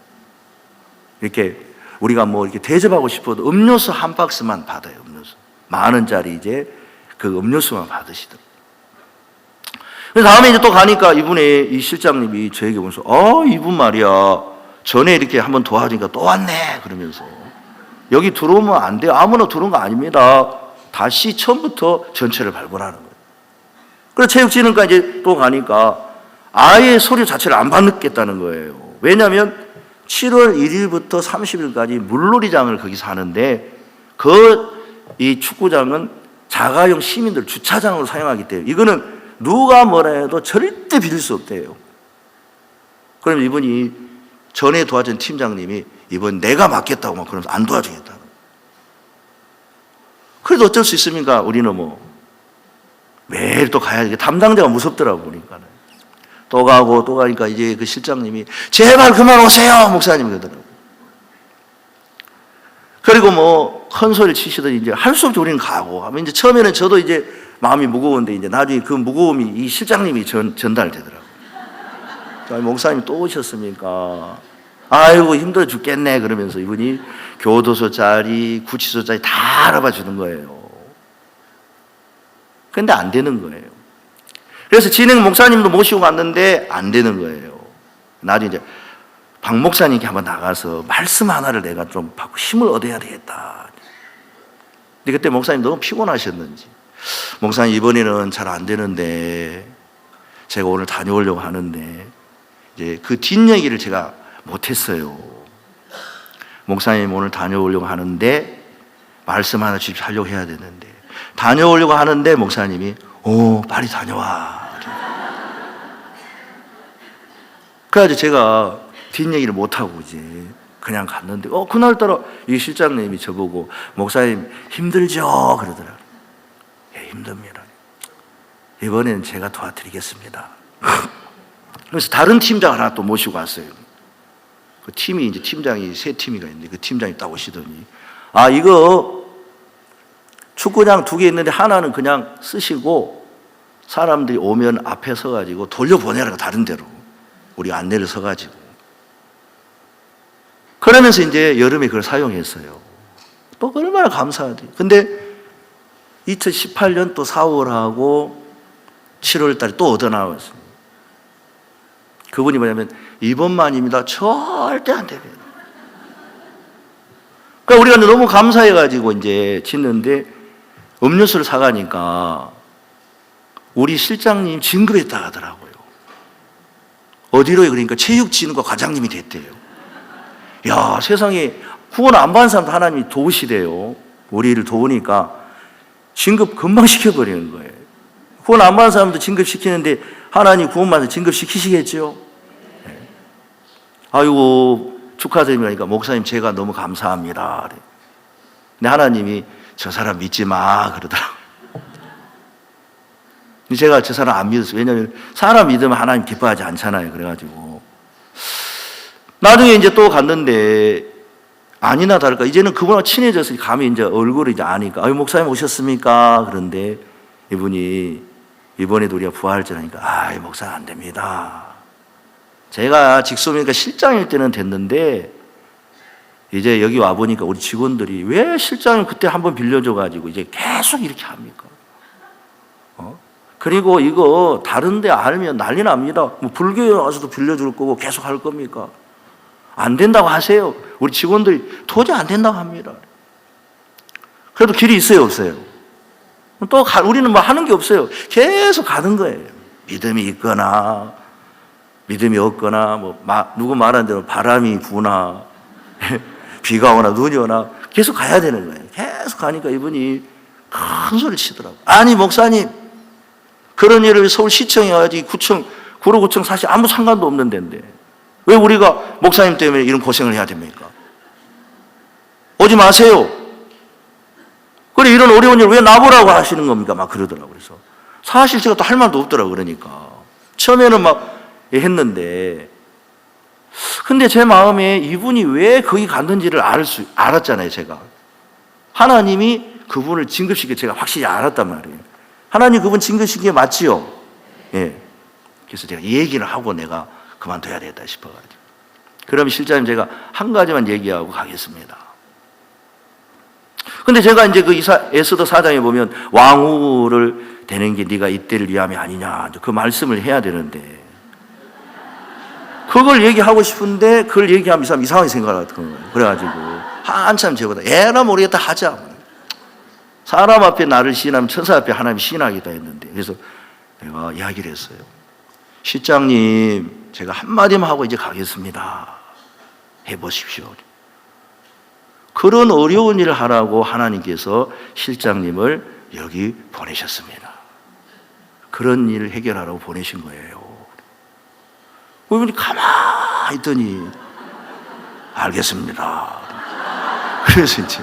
이렇게 우리가 뭐 이렇게 대접하고 싶어도 음료수 한 박스만 받아요. 음료수 10,000원짜리 이제 그 음료수만 받으시더라고요. 그래서 다음에 이제 또 가니까 이 실장님이 저에게 오면서 이분 말이야 전에 이렇게 한번 도와주니까 또 왔네 그러면서 여기 들어오면 안 돼요. 아무나 들어온 거 아닙니다. 다시 처음부터 전체를 발굴하는 거예요. 그래서 체육진흥과 이제 또 가니까 아예 서류 자체를 안 받겠다는 거예요. 왜냐하면 7월 1일부터 30일까지 물놀이장을 거기서 하는데 이 축구장은 자가용 시민들 주차장으로 사용하기 때문에 이거는 누가 뭐라 해도 절대 빌릴 수 없대요. 그럼 이분이 전에 도와준 팀장님이 이번 내가 맡겠다고 막 그러면서 안 도와주겠다는. 그래도 어쩔 수 있습니까? 우리는 뭐 매일 또 가야 돼. 담당자가 무섭더라고 보니까는. 또 가고 또 가니까 이제 그 실장님이 제발 그만 오세요 목사님 그러더라고. 그리고 뭐 큰 소리를 치시더니 이제 할 수 없이 우리는 가고 하면 이제 처음에는 저도 이제 마음이 무거운데 이제 나중에 그 무거움이 이 실장님이 전달되더라고. 목사님 또 오셨습니까? 아이고 힘들어 죽겠네 그러면서 이분이 교도소 자리, 구치소 자리 다 알아봐 주는 거예요. 근데 안 되는 거예요. 그래서 진행 목사님도 모시고 갔는데 안 되는 거예요. 나중에 이제 박 목사님께 한번 나가서 말씀 하나를 내가 좀 받고 힘을 얻어야 되겠다. 근데 그때 목사님 너무 피곤하셨는지 목사님 이번에는 잘 안 되는데 제가 오늘 다녀오려고 하는데 이제 그 뒷얘기를 제가 못했어요. 목사님 오늘 다녀오려고 하는데 말씀 하나 하려고 해야 되는데 다녀오려고 하는데 목사님이 빨리 다녀와. 그래가지고 제가 뒷얘기를 못하고 이제 그냥 갔는데 그날따라 이 실장님이 저보고 목사님 힘들죠? 그러더라고요. 예, 힘듭니다. 이번에는 제가 도와드리겠습니다. 그래서 다른 팀장 하나 또 모시고 왔어요. 그 팀이 이제 팀장이 3팀이가 있는데 그 팀장이 딱 오시더니 이거 축구장 2개 있는데 하나는 그냥 쓰시고 사람들이 오면 앞에 서가지고 돌려보내라고 다른 데로 우리 안내를 서가지고 그러면서 이제 여름에 그걸 사용했어요. 또 얼마나 감사하지. 근데 2018년 또 4월하고 7월 달에 또 얻어 나왔습니다. 그분이 뭐냐면 이번만입니다. 절대 안 됩니다. 그러니까 우리가 너무 감사해가지고 이제 짓는데 음료수를 사가니까 우리 실장님 진급했다 하더라고요. 어디로요? 그러니까 체육진흥과 과장님이 됐대요. 야, 세상에 후원 안 받은 사람도 하나님이 도우시대요. 우리를 도우니까 진급 금방 시켜버리는 거예요. 후원 안 받은 사람도 진급시키는데 하나님 구원받아서 진급시키시겠죠? 네. 아이고 축하드립니다. 목사님 제가 너무 감사합니다. 근데 하나님이 저 사람 믿지 마 그러더라고요. 제가 저 사람 안 믿었어요. 왜냐하면 사람 믿으면 하나님 기뻐하지 않잖아요. 그래가지고 나중에 이제 또 갔는데 아니나 다를까 이제는 그분하고 친해져서 감히 이제 얼굴을 이제 아니까 목사님 오셨습니까? 그런데 이분이 이번에도 우리가 부활절 하니까 목사님 안 됩니다. 제가 직속이니까 실장일 때는 됐는데 이제 여기 와보니까 우리 직원들이 왜 실장님 그때 한번 빌려줘가지고 이제 계속 이렇게 합니까? 그리고 이거 다른 데 알면 난리 납니다. 뭐 불교에 와서도 빌려줄 거고 계속 할 겁니까? 안 된다고 하세요. 우리 직원들이 도저히 안 된다고 합니다. 그래도 길이 있어요, 없어요? 또 우리는 뭐 하는 게 없어요. 계속 가는 거예요. 믿음이 있거나 믿음이 없거나 누구 말하는 대로 바람이 부나 비가 오나 눈이 오나 계속 가야 되는 거예요. 계속 가니까 이분이 큰 소리를 치더라고요. 아니 목사님 그런 일을 서울시청에 와야지 구로구청 사실 아무 상관도 없는 데인데 왜 우리가 목사님 때문에 이런 고생을 해야 됩니까? 오지 마세요. 그래 이런 어려운 일 왜 나보라고 하시는 겁니까? 막 그러더라고요. 그래서 사실 제가 또 할 말도 없더라고요. 그러니까 처음에는 막 했는데 근데 제 마음에 이분이 왜 거기 갔는지를 알았잖아요, 제가. 하나님이 그분을 진급시켜 제가 확실히 알았단 말이에요. 하나님 그분 진급시킨 게 맞지요? 예. 그래서 제가 얘기를 하고 내가 그만둬야 되겠다 싶어가지고. 그럼 실장님 제가 한 가지만 얘기하고 가겠습니다. 근데 제가 이제 그 에스더 4장에 보면 왕후를 되는 게 네가 이때를 위함이 아니냐 그 말씀을 해야 되는데 그걸 얘기하고 싶은데 그걸 얘기하면 이 사람 이상하게 생각하는 거예요. 그래가지고 한참 저보다 에라 모르겠다 하자. 사람 앞에 나를 시인하면 천사 앞에 하나님 시인하겠다 했는데 그래서 내가 이야기를 했어요. 실장님 제가 한마디만 하고 이제 가겠습니다. 해보십시오. 그런 어려운 일을 하라고 하나님께서 실장님을 여기 보내셨습니다. 그런 일을 해결하라고 보내신 거예요. 그분이 가만히 있더니 알겠습니다. 그래서 이제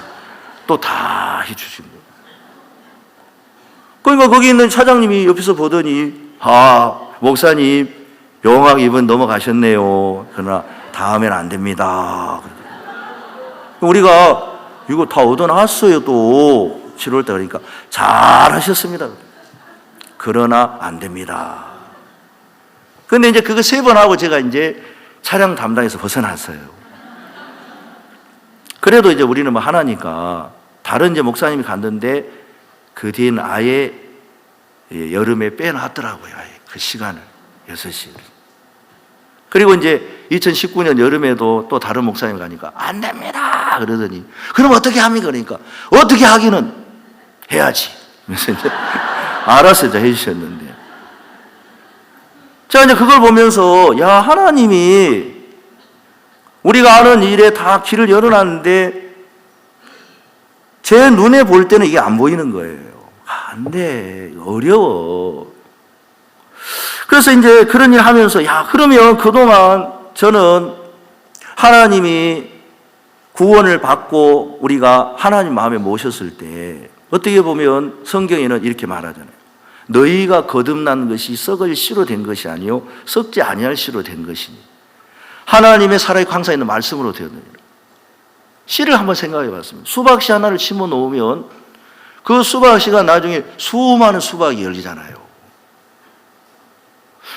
또 다 해주신 거예요. 그러니까 거기 있는 차장님이 옆에서 보더니 목사님 영왕 입은 넘어가셨네요. 그러나 다음엔 안 됩니다. 우리가 이거 다 얻어놨어요. 또 7월달 그러니까 잘하셨습니다. 그러나 안 됩니다. 근데 이제 그거 3번 하고 제가 이제 차량 담당에서 벗어났어요. 그래도 이제 우리는 뭐 하나니까 다른 이제 목사님이 갔는데 그 뒤에는 아예 여름에 빼놨더라고요. 아예 그 시간을 6시. 그리고 이제 2019년 여름에도 또 다른 목사님 가니까 안 됩니다. 그러더니 그럼 어떻게 합니까? 그러니까 어떻게 하기는 해야지. 그래서 이제 알아서 이제 해주셨는데 제가 이제 그걸 보면서 야 하나님이 우리가 아는 일에 다 길을 열어놨는데 제 눈에 볼 때는 이게 안 보이는 거예요. 안 돼. 어려워. 그래서 이제 그런 일 하면서 야 그러면 그동안 저는 하나님이 구원을 받고 우리가 하나님 마음에 모셨을 때 어떻게 보면 성경에는 이렇게 말하잖아요. 너희가 거듭난 것이 썩을 씨로 된 것이 아니요 썩지 아니할 씨로 된 것이니 하나님의 살아있고 항상 있는 말씀으로 되었느니라. 씨를 한번 생각해 봤습니다. 수박씨 하나를 심어 놓으면 그 수박씨가 나중에 수많은 수박이 열리잖아요.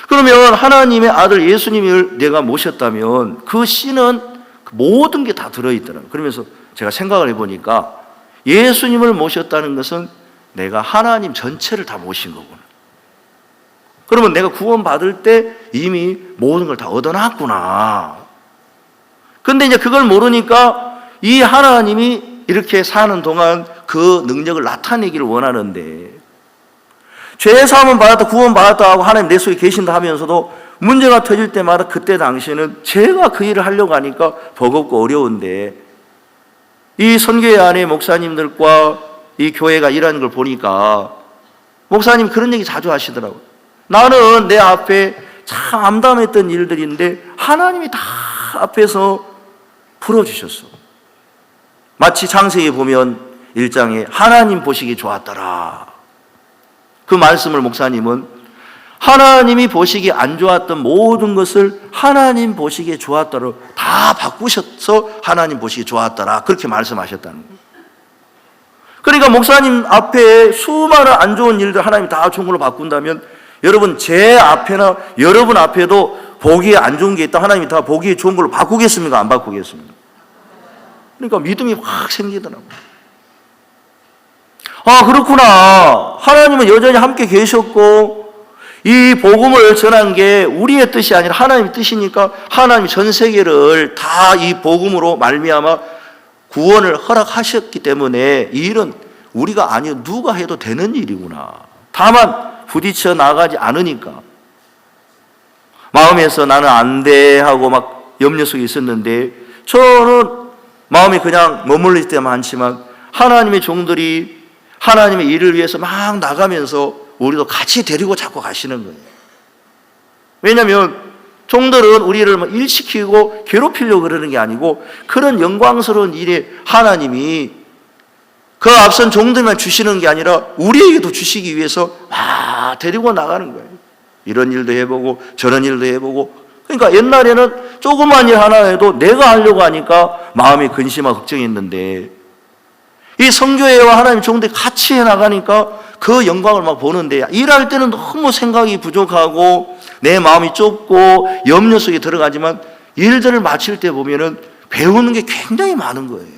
그러면 하나님의 아들 예수님을 내가 모셨다면 그 씨는 모든 게 다 들어있더라고요. 그러면서 제가 생각을 해보니까 예수님을 모셨다는 것은 내가 하나님 전체를 다 모신 거구나. 그러면 내가 구원받을 때 이미 모든 걸 다 얻어놨구나. 근데 이제 그걸 모르니까 이 하나님이 이렇게 사는 동안 그 능력을 나타내기를 원하는데 죄 사함은 받았다 구원 받았다 하고 하나님 내 속에 계신다 하면서도 문제가 터질 때마다 그때 당시에는 제가 그 일을 하려고 하니까 버겁고 어려운데 이 선교회 안에 목사님들과 이 교회가 일하는 걸 보니까 목사님 그런 얘기 자주 하시더라고요. 나는 내 앞에 참 암담했던 일들인데 하나님이 다 앞에서 풀어주셨어. 마치 창세기에 보면 1장에 하나님 보시기 좋았더라. 그 말씀을 목사님은 하나님이 보시기 안 좋았던 모든 것을 하나님 보시기에 좋았더라 다 바꾸셔서 하나님 보시기 좋았더라 그렇게 말씀하셨다는 거예요. 그러니까 목사님 앞에 수많은 안 좋은 일들 하나님이 다 좋은 걸로 바꾼다면 여러분 제 앞에나 여러분 앞에도 보기에 안 좋은 게 있다 하나님이 다 보기에 좋은 걸로 바꾸겠습니까? 안 바꾸겠습니까? 그러니까 믿음이 확 생기더라고요. 아 그렇구나. 하나님은 여전히 함께 계셨고 이 복음을 전한 게 우리의 뜻이 아니라 하나님의 뜻이니까 하나님이 전 세계를 다 이 복음으로 말미암아 구원을 허락하셨기 때문에 이 일은 우리가 아니요 누가 해도 되는 일이구나. 다만 부딪혀 나가지 않으니까 마음에서 나는 안 돼 하고 막 염려 속에 있었는데 저는 마음이 그냥 머물릴 때만 많지만 하나님의 종들이 하나님의 일을 위해서 막 나가면서 우리도 같이 데리고 자꾸 가시는 거예요. 왜냐하면 종들은 우리를 뭐 일시키고 괴롭히려고 그러는 게 아니고 그런 영광스러운 일에 하나님이 그 앞선 종들만 주시는 게 아니라 우리에게도 주시기 위해서 막 데리고 나가는 거예요. 이런 일도 해보고 저런 일도 해보고 그러니까 옛날에는 조그만 일 하나 해도 내가 하려고 하니까 마음이 근심하고 걱정했는데 이 성교회와 하나님 종들이 같이 해나가니까 그 영광을 막 보는데 일할 때는 너무 생각이 부족하고 내 마음이 좁고 염려 속에 들어가지만 일들을 마칠 때 보면은 배우는 게 굉장히 많은 거예요.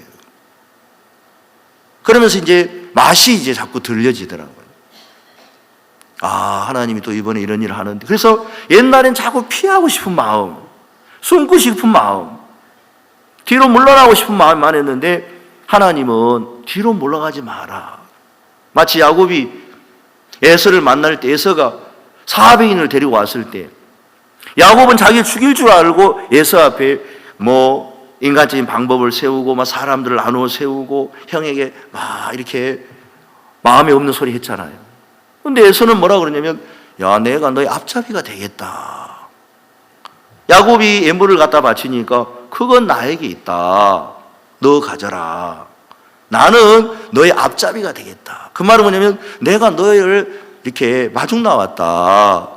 그러면서 이제 맛이 이제 자꾸 들려지더라고요. 아, 하나님이 또 이번에 이런 일을 하는데. 그래서 옛날엔 자꾸 피하고 싶은 마음, 숨고 싶은 마음, 뒤로 물러나고 싶은 마음이 많았는데 하나님은 뒤로 물러가지 마라. 마치 야곱이 에서를 만날 때 에서가 400인을 데리고 왔을 때 야곱은 자기를 죽일 줄 알고 에서 앞에 인간적인 방법을 세우고 사람들을 나누어 세우고 형에게 막 이렇게 마음에 없는 소리 했잖아요. 근데 에서는 뭐라 그러냐면 야, 내가 너의 앞잡이가 되겠다. 야곱이 예물을 갖다 바치니까 그건 나에게 있다. 너 가져라. 나는 너의 앞잡이가 되겠다. 그 말은 뭐냐면 내가 너를 이렇게 마중 나왔다.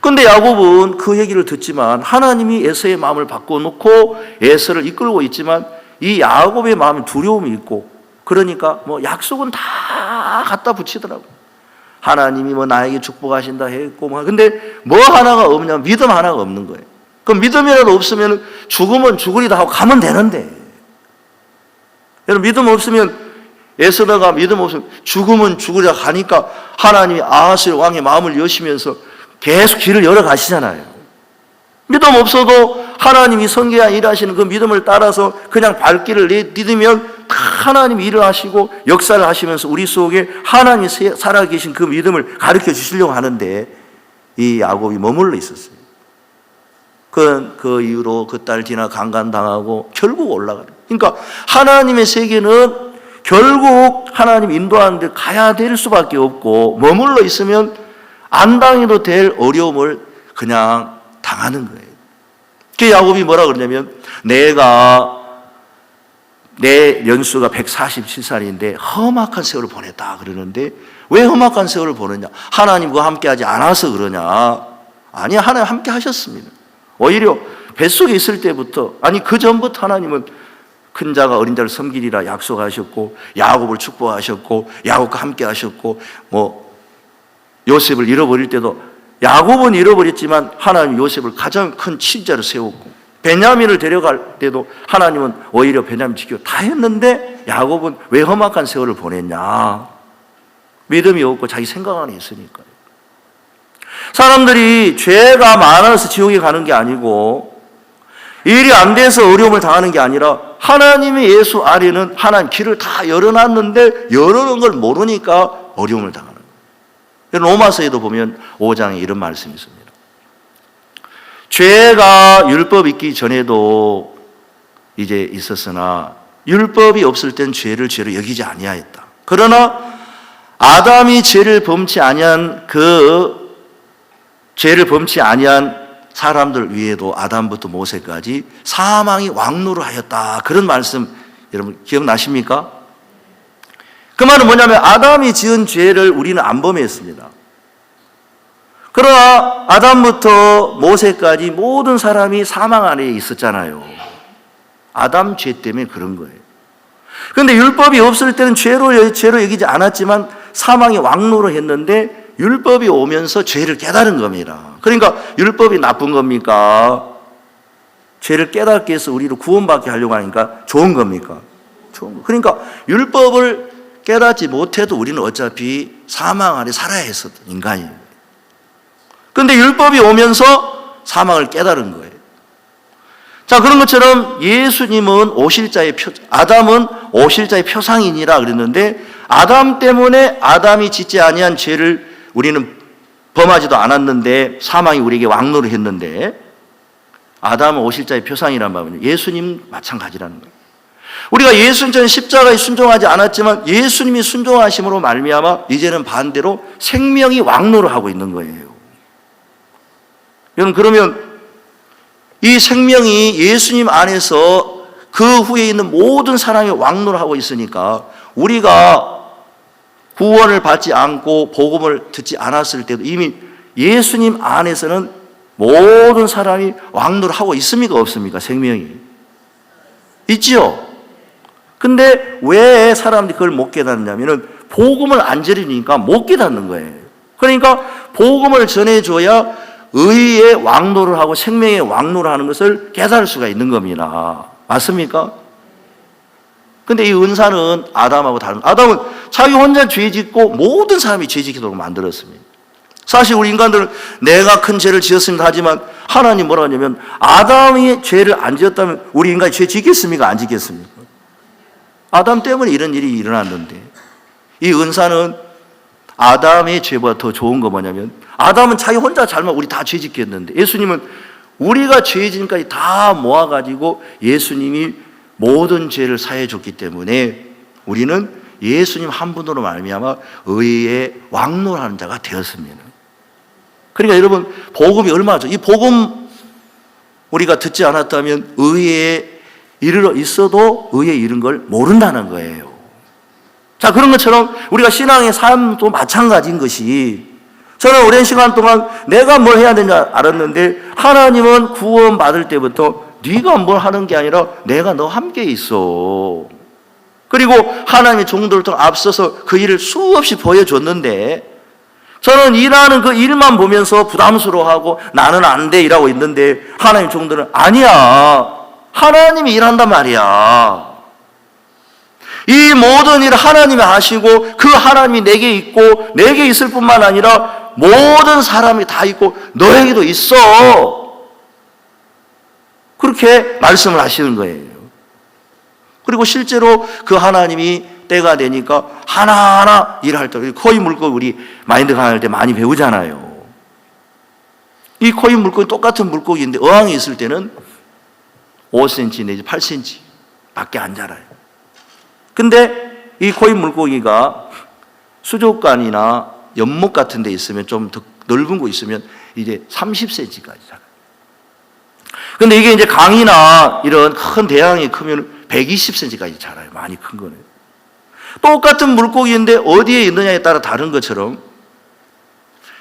근데 야곱은 그 얘기를 듣지만 하나님이 에서의 마음을 바꿔놓고 에서를 이끌고 있지만 이 야곱의 마음에 두려움이 있고 그러니까 약속은 다 갖다 붙이더라고. 하나님이 나에게 축복하신다 했고 근데 뭐 하나가 없냐면 믿음 하나가 없는 거예요. 그럼 믿음이라도 없으면 죽으면 죽으리다 하고 가면 되는데 여러분 믿음 없으면 에스더가 믿음 없으면 죽으면 죽으리다 가니까 하나님이 아하스의 왕의 마음을 여시면서 계속 길을 열어 가시잖아요. 믿음 없어도 하나님이 성계한 일하시는 그 믿음을 따라서 그냥 발길을 내딛으면 하나님이 일을 하시고 역사를 하시면서 우리 속에 하나님이 살아계신 그 믿음을 가르쳐 주시려고 하는데 이 야곱이 머물러 있었어요. 그 이후로 그 딸 디나 강간당하고 결국 올라가요. 그러니까 하나님의 세계는 결국 하나님 인도하는 데 가야 될 수밖에 없고 머물러 있으면 안 당해도 될 어려움을 그냥 당하는 거예요. 그 야곱이 뭐라 그러냐면 내가 내 연수가 147살인데 험악한 세월을 보냈다 그러는데 왜 험악한 세월을 보냈냐? 하나님과 함께하지 않아서 그러냐? 아니, 하나님 함께 하셨습니다. 오히려 뱃속에 있을 때부터 그 전부터 하나님은 큰 자가 어린 자를 섬기리라 약속하셨고 야곱을 축복하셨고 야곱과 함께 하셨고 요셉을 잃어버릴 때도 야곱은 잃어버렸지만 하나님 요셉을 가장 큰 친자로 세웠고 베냐민을 데려갈 때도 하나님은 오히려 베냐민 지키고 다 했는데 야곱은 왜 험악한 세월을 보냈냐? 믿음이 없고 자기 생각 안에 있으니까요. 사람들이 죄가 많아서 지옥에 가는 게 아니고 일이 안 돼서 어려움을 당하는 게 아니라 하나님의 예수 아래는 하나님 길을 다 열어놨는데 열어놓은 걸 모르니까 어려움을 당하는 거예요. 로마서에도 보면 5장에 이런 말씀이 있습니다. 죄가 율법 있기 전에도 이제 있었으나 율법이 없을 땐 죄를 죄로 여기지 아니하였다. 그러나 아담이 죄를 범치 아니한 사람들 위에도 아담부터 모세까지 사망이 왕노를 하였다. 그런 말씀 여러분 기억나십니까? 그 말은 뭐냐면 아담이 지은 죄를 우리는 안 범했습니다. 그러나 아담부터 모세까지 모든 사람이 사망 안에 있었잖아요. 아담 죄 때문에 그런 거예요. 그런데 율법이 없을 때는 죄로 여기지 않았지만 사망이 왕노를 했는데 율법이 오면서 죄를 깨달은 겁니다. 그러니까 율법이 나쁜 겁니까? 죄를 깨닫게 해서 우리를 구원받게 하려고 하니까 좋은 겁니까? 좋은 거. 그러니까 율법을 깨닫지 못해도 우리는 어차피 사망 안에 살아야 했었던 인간이에요. 그런데 율법이 오면서 사망을 깨달은 거예요. 자, 그런 것처럼 예수님은 아담은 오실 자의 표상이니라 그랬는데 아담 때문에 아담이 짓지 아니한 죄를 우리는 범하지도 않았는데 사망이 우리에게 왕노를 했는데 아담은 오실 자의 표상이란 말은요. 예수님 마찬가지라는 거예요. 우리가 예수님처럼 십자가에 순종하지 않았지만 예수님이 순종하심으로 말미암아 이제는 반대로 생명이 왕노를 하고 있는 거예요. 여러분 그러면 이 생명이 예수님 안에서 그 후에 있는 모든 사람이 왕노를 하고 있으니까 우리가 구원을 받지 않고 복음을 듣지 않았을 때도 이미 예수님 안에서는 모든 사람이 왕노를 하고 있습니까? 없습니까? 생명이 있지요. 근데 왜 사람들이 그걸 못 깨닫냐면은 복음을 안 전해주니까 못 깨닫는 거예요. 그러니까 복음을 전해줘야 의의 왕노를 하고 생명의 왕노를 하는 것을 깨달을 수가 있는 겁니다. 맞습니까? 근데 이 은사는 아담하고 다른, 아담은 자기 혼자 죄 짓고 모든 사람이 죄 짓도록 만들었습니다. 사실 우리 인간들은 내가 큰 죄를 지었습니다 하지만 하나님 뭐라 하냐면 아담이 죄를 안 지었다면 우리 인간이 죄 짓겠습니까? 안 짓겠습니까? 아담 때문에 이런 일이 일어났는데 이 은사는 아담의 죄보다 더 좋은 거 뭐냐면 아담은 자기 혼자 잘못 우리 다 죄 짓겠는데 예수님은 우리가 죄 지음까지 다 모아가지고 예수님이 모든 죄를 사해 줬기 때문에 우리는 예수님 한 분으로 말미암아 의의 왕노하는 자가 되었습니다. 그러니까 여러분 복음이 얼마나 좋아요. 이 복음 우리가 듣지 않았다면 의에 이르러 있어도 의에 이른 걸 모른다는 거예요. 자, 그런 것처럼 우리가 신앙의 삶도 마찬가지인 것이 저는 오랜 시간 동안 내가 뭘 해야 되냐 알았는데 하나님은 구원 받을 때부터 네가 뭘 하는 게 아니라 내가 너 함께 있어. 그리고 하나님의 종들을 통해 앞서서 그 일을 수없이 보여줬는데 저는 일하는 그 일만 보면서 부담스러워하고 나는 안 돼 이라고 있는데 하나님 종들은 아니야. 하나님이 일한단 말이야. 이 모든 일을 하나님이 하시고 그 하나님이 내게 있고 내게 있을 뿐만 아니라 모든 사람이 다 있고 너에게도 있어. 그렇게 말씀을 하시는 거예요. 그리고 실제로 그 하나님이 때가 되니까 하나하나 일할 때 코인 물고기 우리 마인드 강의할 때 많이 배우잖아요. 이 코인 물고기 똑같은 물고기인데 어항에 있을 때는 5cm 내지 8cm 밖에 안 자라요. 근데 이 코인 물고기가 수족관이나 연못 같은 데 있으면 좀 더 넓은 곳 있으면 이제 30cm까지 자라요. 근데 이게 이제 강이나 이런 큰 대양이 크면 120cm까지 자라요. 많이 큰 거는. 똑같은 물고기인데 어디에 있느냐에 따라 다른 것처럼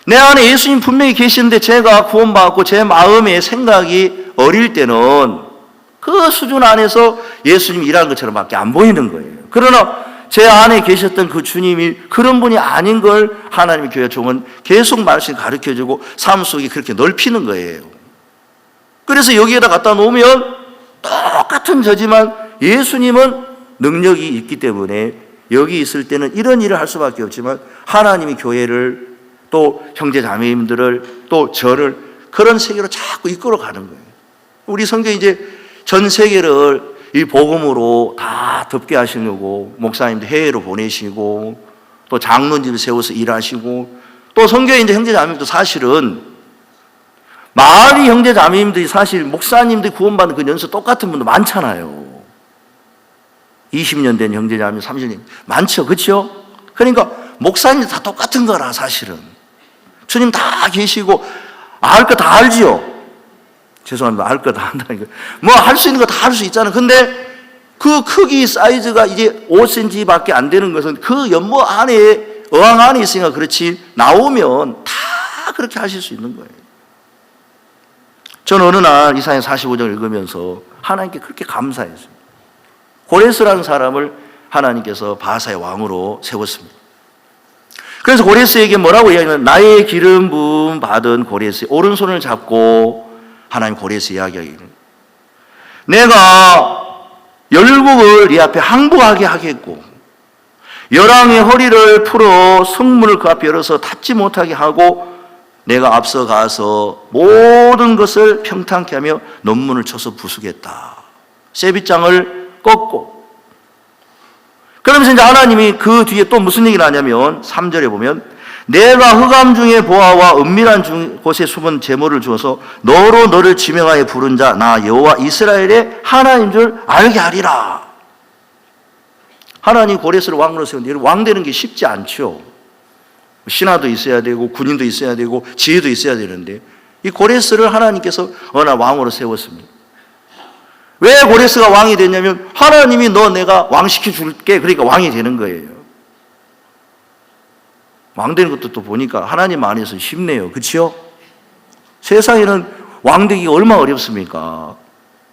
내 안에 예수님 분명히 계시는데 제가 구원받고 제 마음의 생각이 어릴 때는 그 수준 안에서 예수님이 일하는 것처럼 밖에 안 보이는 거예요. 그러나 제 안에 계셨던 그 주님이 그런 분이 아닌 걸 하나님의 교회 종은 계속 말씀 가르쳐주고 삶 속에 그렇게 넓히는 거예요. 그래서 여기에다 갖다 놓으면 똑같은 저지만 예수님은 능력이 있기 때문에 여기 있을 때는 이런 일을 할 수밖에 없지만 하나님이 교회를 또 형제 자매님들을 또 저를 그런 세계로 자꾸 이끌어 가는 거예요. 우리 성경이 이제 전 세계를 이 복음으로 다 덮게 하시려고 목사님들 해외로 보내시고 또 장로님들 세워서 일하시고 또 성경에 이제 형제 자매님도 사실은 마을이 형제 자매님들이 사실 목사님들이 구원받는 그 연수 똑같은 분도 많잖아요. 20년 된 형제 자매 30년 많죠. 그렇죠? 그러니까 목사님들 다 똑같은 거라 사실은. 주님 다 계시고 알 거 다 알지요. 죄송합니다. 알 거 다 한다니까. 뭐 할 수 있는 거 다 할 수 있잖아요. 근데 그 크기 사이즈가 이제 5cm밖에 안 되는 것은 그 연못 안에 어항 안에 있으니까 그렇지 나오면 다 그렇게 하실 수 있는 거예요. 저는 어느 날 이사야 45장 읽으면서 하나님께 그렇게 감사했어요. 고레스라는 사람을 하나님께서 바사의 왕으로 세웠습니다. 그래서 고레스에게 뭐라고 이야기하냐면 나의 기름 부음 받은 고레스의 오른손을 잡고 하나님 고레스 이야기하기를 내가 열국을 네 앞에 항복하게 하겠고 열왕의 허리를 풀어 성문을 그 앞에 열어서 닫지 못하게 하고 내가 앞서 가서 모든 것을 평탄케 하며 논문을 쳐서 부수겠다. 세빗장을 꺾고 그러면서 이제 하나님이 그 뒤에 또 무슨 얘기를 하냐면 3절에 보면 내가 흑암 중에 보아와 은밀한 곳에 숨은 제물을 주어서 너로 너를 지명하여 부른 자 나 여호와 이스라엘의 하나님 줄 알게 하리라. 하나님 고레스를 왕으로 세웠는데 왕 되는 게 쉽지 않죠. 신하도 있어야 되고 군인도 있어야 되고 지혜도 있어야 되는데 이 고레스를 하나님께서 어느 날 왕으로 세웠습니다. 왜 고레스가 왕이 됐냐면 하나님이 너 내가 왕 시켜줄게 그러니까 왕이 되는 거예요. 왕 되는 것도 또 보니까 하나님 안에서 쉽네요. 그렇죠? 세상에는 왕 되기가 얼마나 어렵습니까?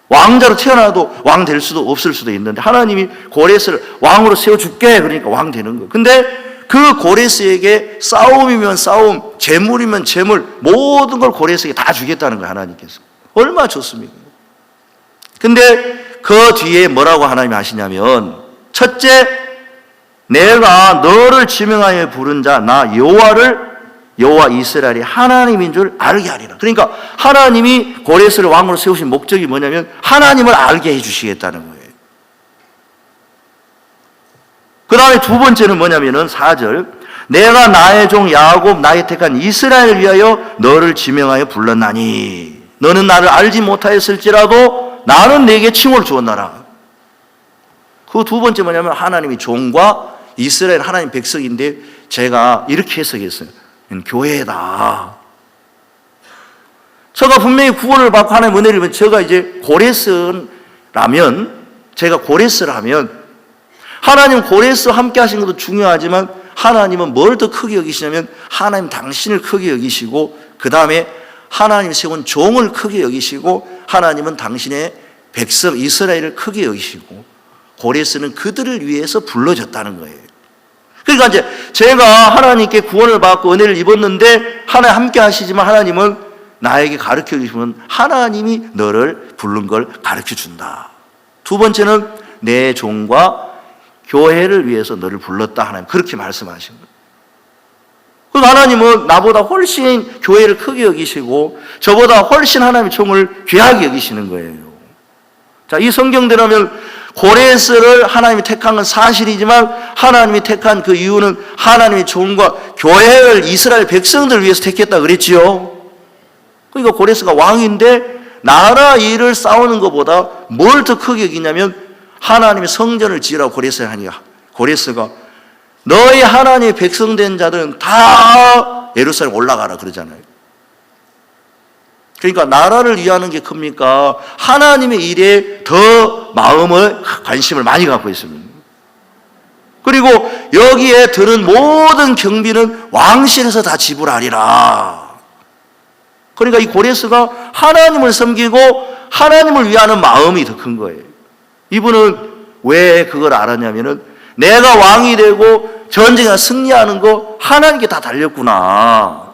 왕자로 태어나도 왕 될 수도 없을 수도 있는데 하나님이 고레스를 왕으로 세워줄게 그러니까 왕 되는 거예요. 근데 그 고레스에게 싸움이면 싸움, 재물이면 재물, 모든 걸 고레스에게 다 주겠다는 거예요, 하나님께서. 얼마나 좋습니까? 근데 그 뒤에 뭐라고 하나님이 하시냐면, 첫째, 내가 너를 지명하여 부른 자 나 여호와 이스라엘이 하나님인 줄 알게 하리라. 그러니까 하나님이 고레스를 왕으로 세우신 목적이 뭐냐면 하나님을 알게 해주시겠다는 거예요. 그 다음에 두 번째는 뭐냐면은 4절, 내가 나의 종 야곱 나의 택한 이스라엘을 위하여 너를 지명하여 불렀나니 너는 나를 알지 못하였을지라도 나는 내게 칭호를 주었나라. 그 두 번째 뭐냐면 하나님이 종과 이스라엘 하나님 백성인데 제가 이렇게 해석했어요. 교회다. 제가 분명히 구원을 받고 하나님 은혜를 받으면 제가 이제 제가 고레스라면 하나님 고레스와 함께 하신 것도 중요하지만 하나님은 뭘 더 크게 여기시냐면 하나님 당신을 크게 여기시고 그 다음에 하나님 세운 종을 크게 여기시고 하나님은 당신의 백성 이스라엘을 크게 여기시고 고레스는 그들을 위해서 불러졌다는 거예요. 그러니까 이제 제가 하나님께 구원을 받고 은혜를 입었는데 하나님 함께 하시지만 하나님은 나에게 가르쳐 주시면 하나님이 너를 부른 걸 가르쳐 준다. 두 번째는 내 종과 교회를 위해서 너를 불렀다. 하나님 그렇게 말씀하신 거예요. 그러니까 하나님은 나보다 훨씬 교회를 크게 여기시고 저보다 훨씬 하나님의 종을 귀하게 여기시는 거예요. 자, 이 성경대로면 고레스를 하나님이 택한 건 사실이지만 하나님이 택한 그 이유는 하나님의 종과 교회를 이스라엘 백성들을 위해서 택했다 그랬지요. 그러니까 고레스가 왕인데 나라 일을 싸우는 것보다 뭘 더 크게 여기냐면 하나님의 성전을 지으라고 고레스가 하니까 고레스가 너희 하나님의 백성된 자들은 다 예루살렘 올라가라 그러잖아요. 그러니까 나라를 위하는 게 큽니까? 하나님의 일에 더 마음을 관심을 많이 갖고 있습니다. 그리고 여기에 드는 모든 경비는 왕실에서 다 지불하리라. 그러니까 이 고레스가 하나님을 섬기고 하나님을 위하는 마음이 더 큰 거예요. 이분은 왜 그걸 알았냐면은 내가 왕이 되고 전쟁에 승리하는 거 하나님께 다 달렸구나.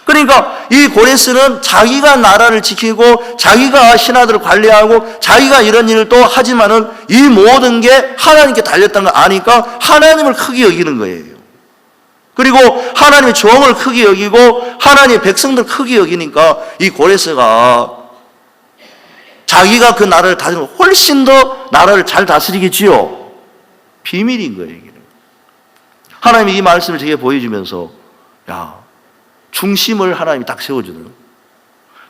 그러니까 이 고레스는 자기가 나라를 지키고 자기가 신하들을 관리하고 자기가 이런 일을 또 하지만은 이 모든 게 하나님께 달렸다는 걸 아니까 하나님을 크게 여기는 거예요. 그리고 하나님의 종을 크게 여기고 하나님의 백성들 크게 여기니까 이 고레스가 자기가 그 나라를 다스리면 훨씬 더 나라를 잘 다스리겠지요. 비밀인 거예요. 하나님이 이 말씀을 제게 보여주면서 중심을 하나님이 딱 세워주더라고요.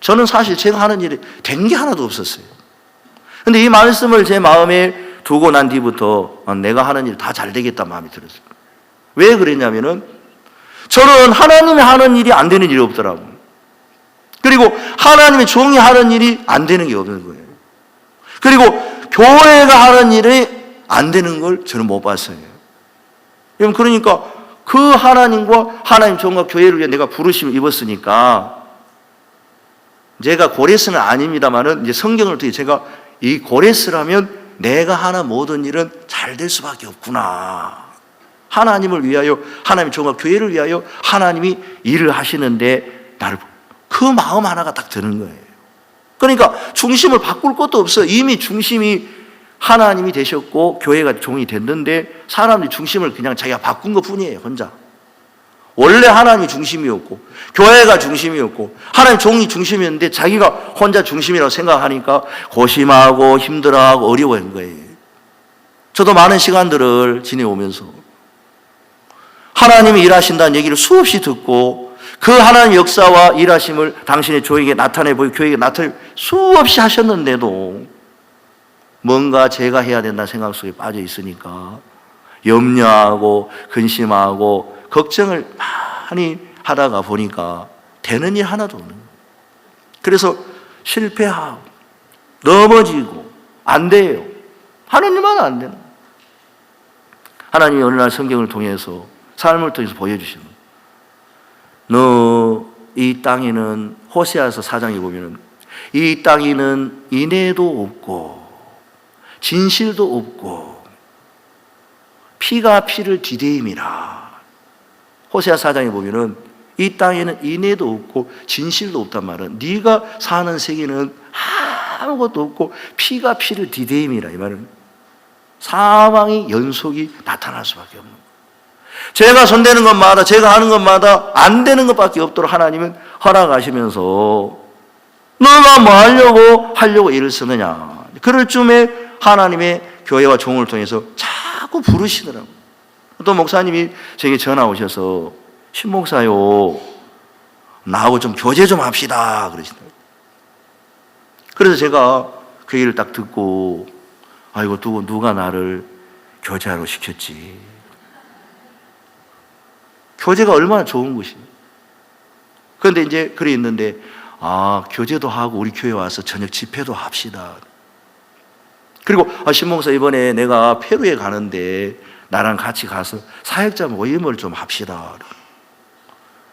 저는 사실 제가 하는 일이 된 게 하나도 없었어요. 근데 이 말씀을 제 마음에 두고 난 뒤부터 내가 하는 일 다 잘 되겠다 마음이 들었어요. 왜 그랬냐면은 저는 하나님이 하는 일이 안 되는 일이 없더라고요. 그리고 하나님의 종이 하는 일이 안 되는 게 없는 거예요. 그리고 교회가 하는 일이 안 되는 걸 저는 못 봤어요. 그러니까 그 하나님과 하나님 종과 교회를 위해 내가 부르심을 입었으니까 제가 고레스는 아닙니다만은 이제 성경을 통해 제가 이 고레스라면 내가 하는 모든 일은 잘 될 수밖에 없구나. 하나님을 위하여 하나님 종과 교회를 위하여 하나님이 일을 하시는데 나를 그 마음 하나가 딱 드는 거예요. 그러니까 중심을 바꿀 것도 없어요. 이미 중심이 하나님이 되셨고 교회가 종이 됐는데 사람들이 중심을 그냥 자기가 바꾼 것 뿐이에요. 혼자. 원래 하나님이 중심이었고 교회가 중심이었고 하나님 종이 중심이었는데 자기가 혼자 중심이라고 생각하니까 고심하고 힘들어하고 어려워한 거예요. 저도 많은 시간들을 지내오면서 하나님이 일하신다는 얘기를 수없이 듣고 그 하나님의 역사와 일하심을 당신의 종에게 나타내 보이고 교회에게 나타내 수없이 하셨는데도 뭔가 제가 해야 된다는 생각 속에 빠져 있으니까 염려하고 근심하고 걱정을 많이 하다가 보니까 되는 일 하나도 없는 거예요. 그래서 실패하고 넘어지고 안 돼요. 하나님만 안 되는 거예요. 하나님이 어느 날 성경을 통해서 삶을 통해서 보여주시는 거예요. 너 이 땅에는 호세아서 4장에 보면은 이 땅에는 인애도 없고 진실도 없고 피가 피를 디대임이라. 호세아 4장에 보면은 이 땅에는 인애도 없고 진실도 없단 말은 네가 사는 세계는 아무것도 없고 피가 피를 디대임이라. 이 말은 사망의 연속이 나타날 수밖에 없는 거예요. 제가 손대는 것마다 제가 하는 것마다 안 되는 것밖에 없도록 하나님은 허락하시면서 너가 뭐 하려고 일을 쓰느냐. 그럴 쯤에 하나님의 교회와 종을 통해서 자꾸 부르시더라고요. 또 목사님이 제게 전화 오셔서 신목사요, 나하고 좀 교제 좀 합시다 그러시더라고요. 그래서 제가 그 얘기를 딱 듣고 아이고 누가 나를 교제하러 시켰지. 교제가 얼마나 좋은 것이에요. 그런데 이제 그래 있는데 교제도 하고 우리 교회 와서 저녁 집회도 합시다. 그리고 신목사 이번에 내가 페루에 가는데 나랑 같이 가서 사역자 모임을 좀 합시다.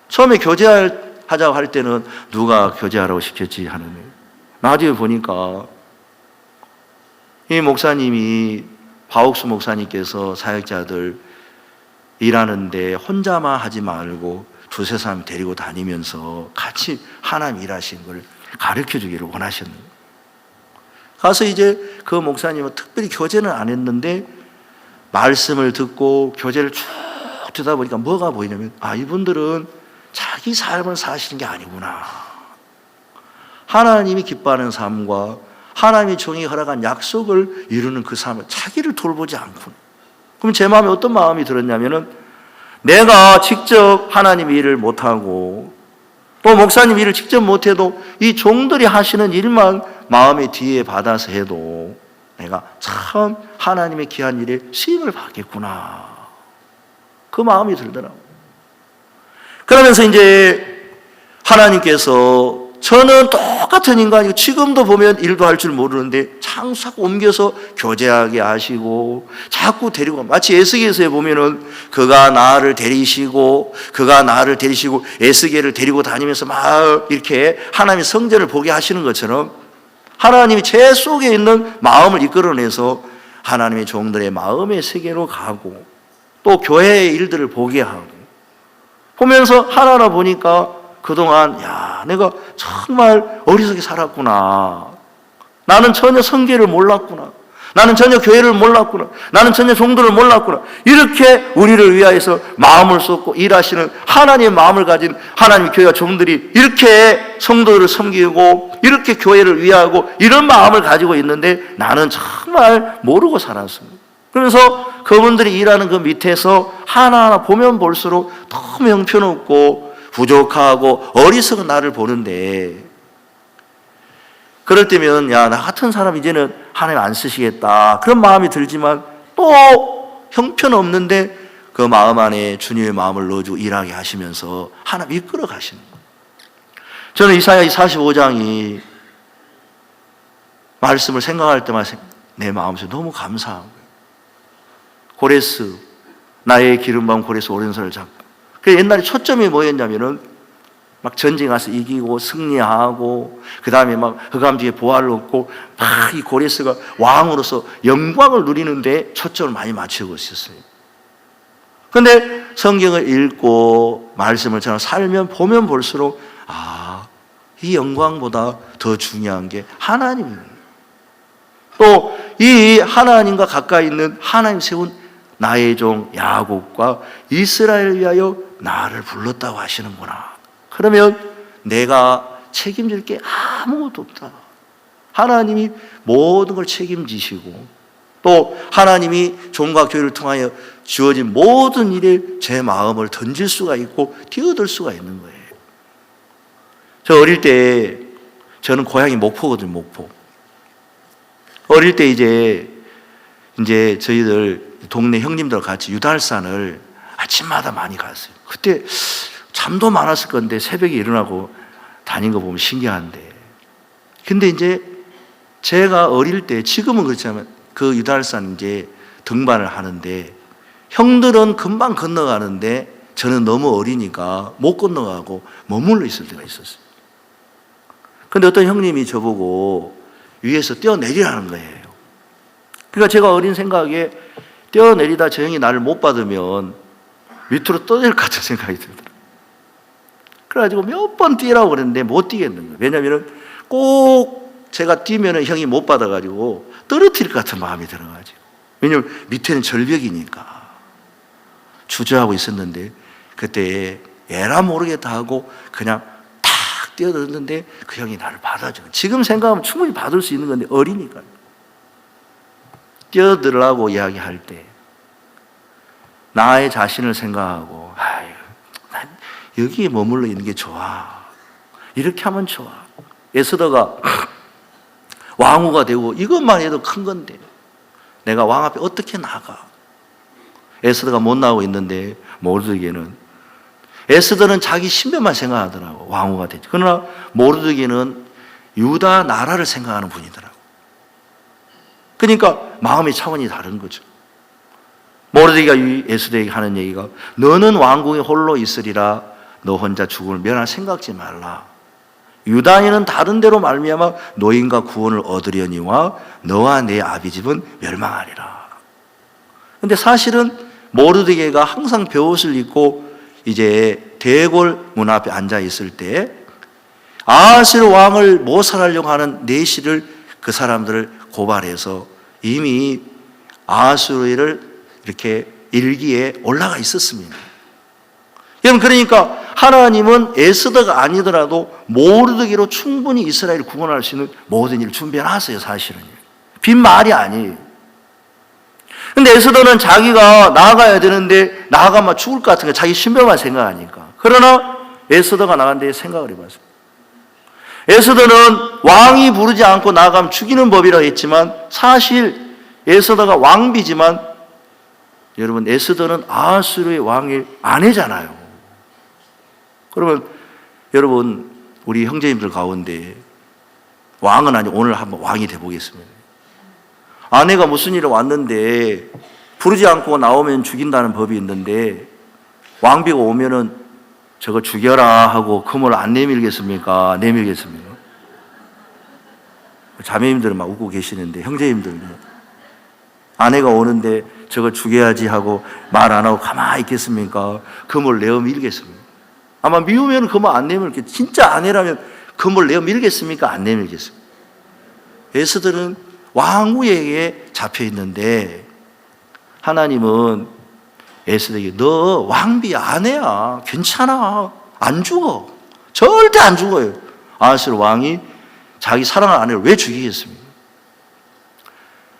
처음에 교제하자고 할 때는 누가 교제하라고 시켰지 하는 거예요. 나중에 보니까 이 목사님이 바옥수 목사님께서 사역자들 일하는데 혼자만 하지 말고 두세 사람 데리고 다니면서 같이 하나님 일하신 걸 가르쳐 주기를 원하셨는 거예요. 가서 이제 그 목사님은 특별히 교제는 안 했는데 말씀을 듣고 교제를 쭉 듣다 보니까 뭐가 보이냐면 이분들은 자기 삶을 사시는 게 아니구나. 하나님이 기뻐하는 삶과 하나님이 종이 허락한 약속을 이루는 그 삶을 자기를 돌보지 않구나. 그럼 제 마음에 어떤 마음이 들었냐면은 내가 직접 하나님 일을 못하고 또 목사님 일을 직접 못해도 이 종들이 하시는 일만 마음의 뒤에 받아서 해도 내가 참 하나님의 귀한 일에 쓰임을 받겠구나. 그 마음이 들더라고요. 그러면서 이제 하나님께서 저는 똑같은 인간이고 지금도 보면 일도 할 줄 모르는데 자꾸 옮겨서 교제하게 하시고 자꾸 데리고 마치 에스겔서에 보면은 그가 나를 데리시고 에스겔을 데리고 다니면서 막 이렇게 하나님의 성전을 보게 하시는 것처럼 하나님이 제 속에 있는 마음을 이끌어내서 하나님의 종들의 마음의 세계로 가고 또 교회의 일들을 보게 하고 보면서 하나하나 보니까 그동안 내가 정말 어리석게 살았구나. 나는 전혀 성계를 몰랐구나. 나는 전혀 교회를 몰랐구나. 나는 전혀 종들을 몰랐구나. 이렇게 우리를 위하여서 마음을 쏟고 일하시는 하나님의 마음을 가진 하나님의 교회와 종들이 이렇게 성도들을 섬기고 이렇게 교회를 위하고 이런 마음을 가지고 있는데 나는 정말 모르고 살았습니다. 그래서 그분들이 일하는 그 밑에서 하나하나 보면 볼수록 너무 형편없고 부족하고 어리석은 나를 보는데 그럴 때면 나 같은 사람 이제는 하나님 안 쓰시겠다 그런 마음이 들지만 또 형편없는데 그 마음 안에 주님의 마음을 넣어주고 일하게 하시면서 하나님 이끌어 가시는 거예요. 저는 이사야 45장이 말씀을 생각할 때마다 내 마음속에 너무 감사한 거예요. 고레스 나의 기름바운 고레스 오른손을 잡고 그래서 옛날에 초점이 뭐였냐면은 막 전쟁 가서 이기고 승리하고 그 다음에 막 흑암지에 보화를 얻고 막 이 고레스가 왕으로서 영광을 누리는데 초점을 많이 맞추고 있었어요. 그런데 성경을 읽고 말씀을 저는 살면 보면 볼수록 이 영광보다 더 중요한 게 하나님입니다. 또 이 하나님과 가까이 있는 하나님 세운 나의 종 야곱과 이스라엘을 위하여 나를 불렀다고 하시는구나. 그러면 내가 책임질 게 아무것도 없다. 하나님이 모든 걸 책임지시고 또 하나님이 종과 교회를 통하여 주어진 모든 일에 제 마음을 던질 수가 있고 뛰어들 수가 있는 거예요. 저 어릴 때 저는 고향이 목포거든요. 목포. 어릴 때 이제 저희들 동네 형님들과 같이 유달산을 아침마다 많이 갔어요. 그때 잠도 많았을 건데 새벽에 일어나고 다닌 거 보면 신기한데. 근데 이제 제가 어릴 때 지금은 그렇지만 그 유달산 이제 등반을 하는데 형들은 금방 건너가는데 저는 너무 어리니까 못 건너가고 머물러 있을 때가 있었어요. 근데 어떤 형님이 저보고 위에서 뛰어내리라는 거예요. 그러니까 제가 어린 생각에 뛰어내리다 저 형이 나를 못 받으면 밑으로 떠낼 것 같은 생각이 들더라고요. 그래가지고 몇 번 뛰라고 그랬는데 못 뛰겠는 거예요. 왜냐하면 꼭 제가 뛰면 형이 못 받아가지고 떨어뜨릴 것 같은 마음이 들어가지고. 왜냐하면 밑에는 절벽이니까. 주저하고 있었는데 그때 에라 모르겠다 하고 그냥 탁 뛰어들었는데 그 형이 나를 받아줘요. 지금 생각하면 충분히 받을 수 있는 건데 어리니까요. 뛰어들으라고 이야기할 때 나의 자신을 생각하고 난 여기에 머물러 있는 게 좋아. 이렇게 하면 좋아. 에스더가 왕후가 되고 이것만 해도 큰 건데 내가 왕 앞에 어떻게 나가. 에스더가 못 나오고 있는데 모르드게는 에스더는 자기 신변만 생각하더라고. 왕후가 되지. 그러나 모르드게는 유다 나라를 생각하는 분이더라고. 그러니까 마음의 차원이 다른 거죠. 모르드게가 에스더에게 하는 얘기가 너는 왕궁에 홀로 있으리라. 너 혼자 죽음을 면할 생각지 말라. 유다인은 다른 데로 말미암아 노인과 구원을 얻으려니와 너와 내 아비 집은 멸망하리라. 근데 사실은 모르드게가 항상 벼옷을 입고 이제 대궐 문 앞에 앉아 있을 때 아하스웨로 왕을 모살하려고 하는 내시를 그 사람들을 고발해서 이미 아하스웨로를 이렇게 일기에 올라가 있었습니다. 여러분, 그러니까 하나님은 에스더가 아니더라도 모르드게로 충분히 이스라엘을 구원할 수 있는 모든 일을 준비해놨어요. 사실은 빈말이 아니에요. 근데 에스더는 자기가 나아가야 되는데 나아가면 죽을 것 같은 거 자기 신변만 생각하니까. 그러나 에스더가 나간데 생각을 해봤어요. 에스더는 왕이 부르지 않고 나아가면 죽이는 법이라고 했지만 사실 에스더가 왕비지만 여러분, 에스더는 아하스웨로의 왕의 아내잖아요. 그러면 여러분, 우리 형제님들 가운데 왕은 아니고 오늘 한번 왕이 돼보겠습니다. 아내가 무슨 일로 왔는데 부르지 않고 나오면 죽인다는 법이 있는데 왕비가 오면은 저거 죽여라 하고 금을 안 내밀겠습니까? 내밀겠습니까? 자매님들은 막 웃고 계시는데 형제님들은 아내가 오는데 저거 죽여야지 하고 말 안 하고 가만히 있겠습니까? 금을 내어 밀겠습니까? 아마 미우면 금을 안 내밀겠. 진짜 아내라면 금을 내어 밀겠습니까? 안 내밀겠습니까? 에스더는 왕후에게 잡혀 있는데 하나님은 에스더에게 너 왕비 아내야. 괜찮아. 안 죽어. 절대 안 죽어요. 아하스웨로 왕이 자기 사랑하는 아내를 왜 죽이겠습니까?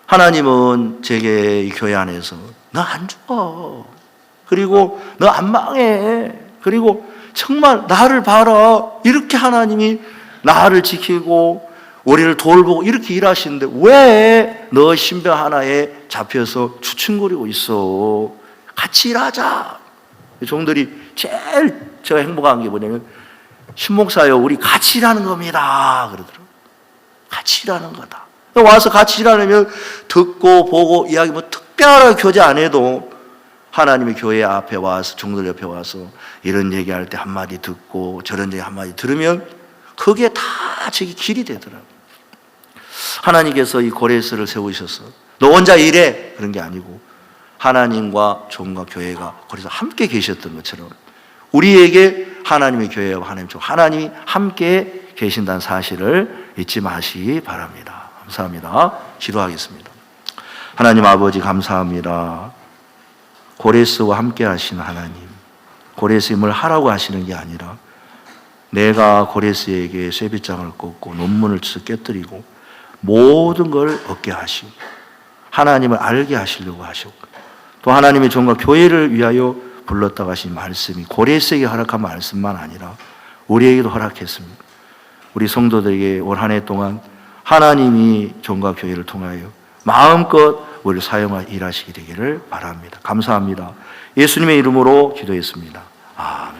하나님은 제게 이 교회 안에서 너 안 죽어. 그리고 너 안 망해. 그리고 정말 나를 봐라. 이렇게 하나님이 나를 지키고 우리를 돌보고 이렇게 일하시는데 왜 너 신병 하나에 잡혀서 추층거리고 있어. 같이 일하자. 종들이 제일 제가 행복한 게 뭐냐면 신목사요, 우리 같이 일하는 겁니다. 그러더라고요. 같이 일하는 거다. 와서 같이 일하려면 듣고 보고 이야기 뭐 특별하게 교제 안 해도 하나님의 교회 앞에 와서 종들 옆에 와서 이런 얘기할 때 한마디 듣고 저런 얘기 한마디 들으면 그게 다 저기 길이 되더라고요. 하나님께서 이 고레스를 세우셔서 너 혼자 일해 그런 게 아니고 하나님과 종과 교회가 그래서 함께 계셨던 것처럼 우리에게 하나님의 교회와 하나님이 함께 계신다는 사실을 잊지 마시기 바랍니다. 감사합니다. 기도하겠습니다. 하나님 아버지 감사합니다. 고레스와 함께 하시는 하나님, 고레스 힘을 하라고 하시는 게 아니라 내가 고레스에게 쇠빗장을 꽂고 논문을 쳐서 깨뜨리고 모든 걸 얻게 하시고 하나님을 알게 하시려고 하시고 또 하나님의 종과 교회를 위하여 불렀다고 하신 말씀이 고레스에게 허락한 말씀만 아니라 우리에게도 허락했습니다. 우리 성도들에게 올 한 해 동안 하나님이 종과 교회를 통하여 마음껏 우리를 사용하여 일하시게 되기를 바랍니다. 감사합니다. 예수님의 이름으로 기도했습니다. 아멘.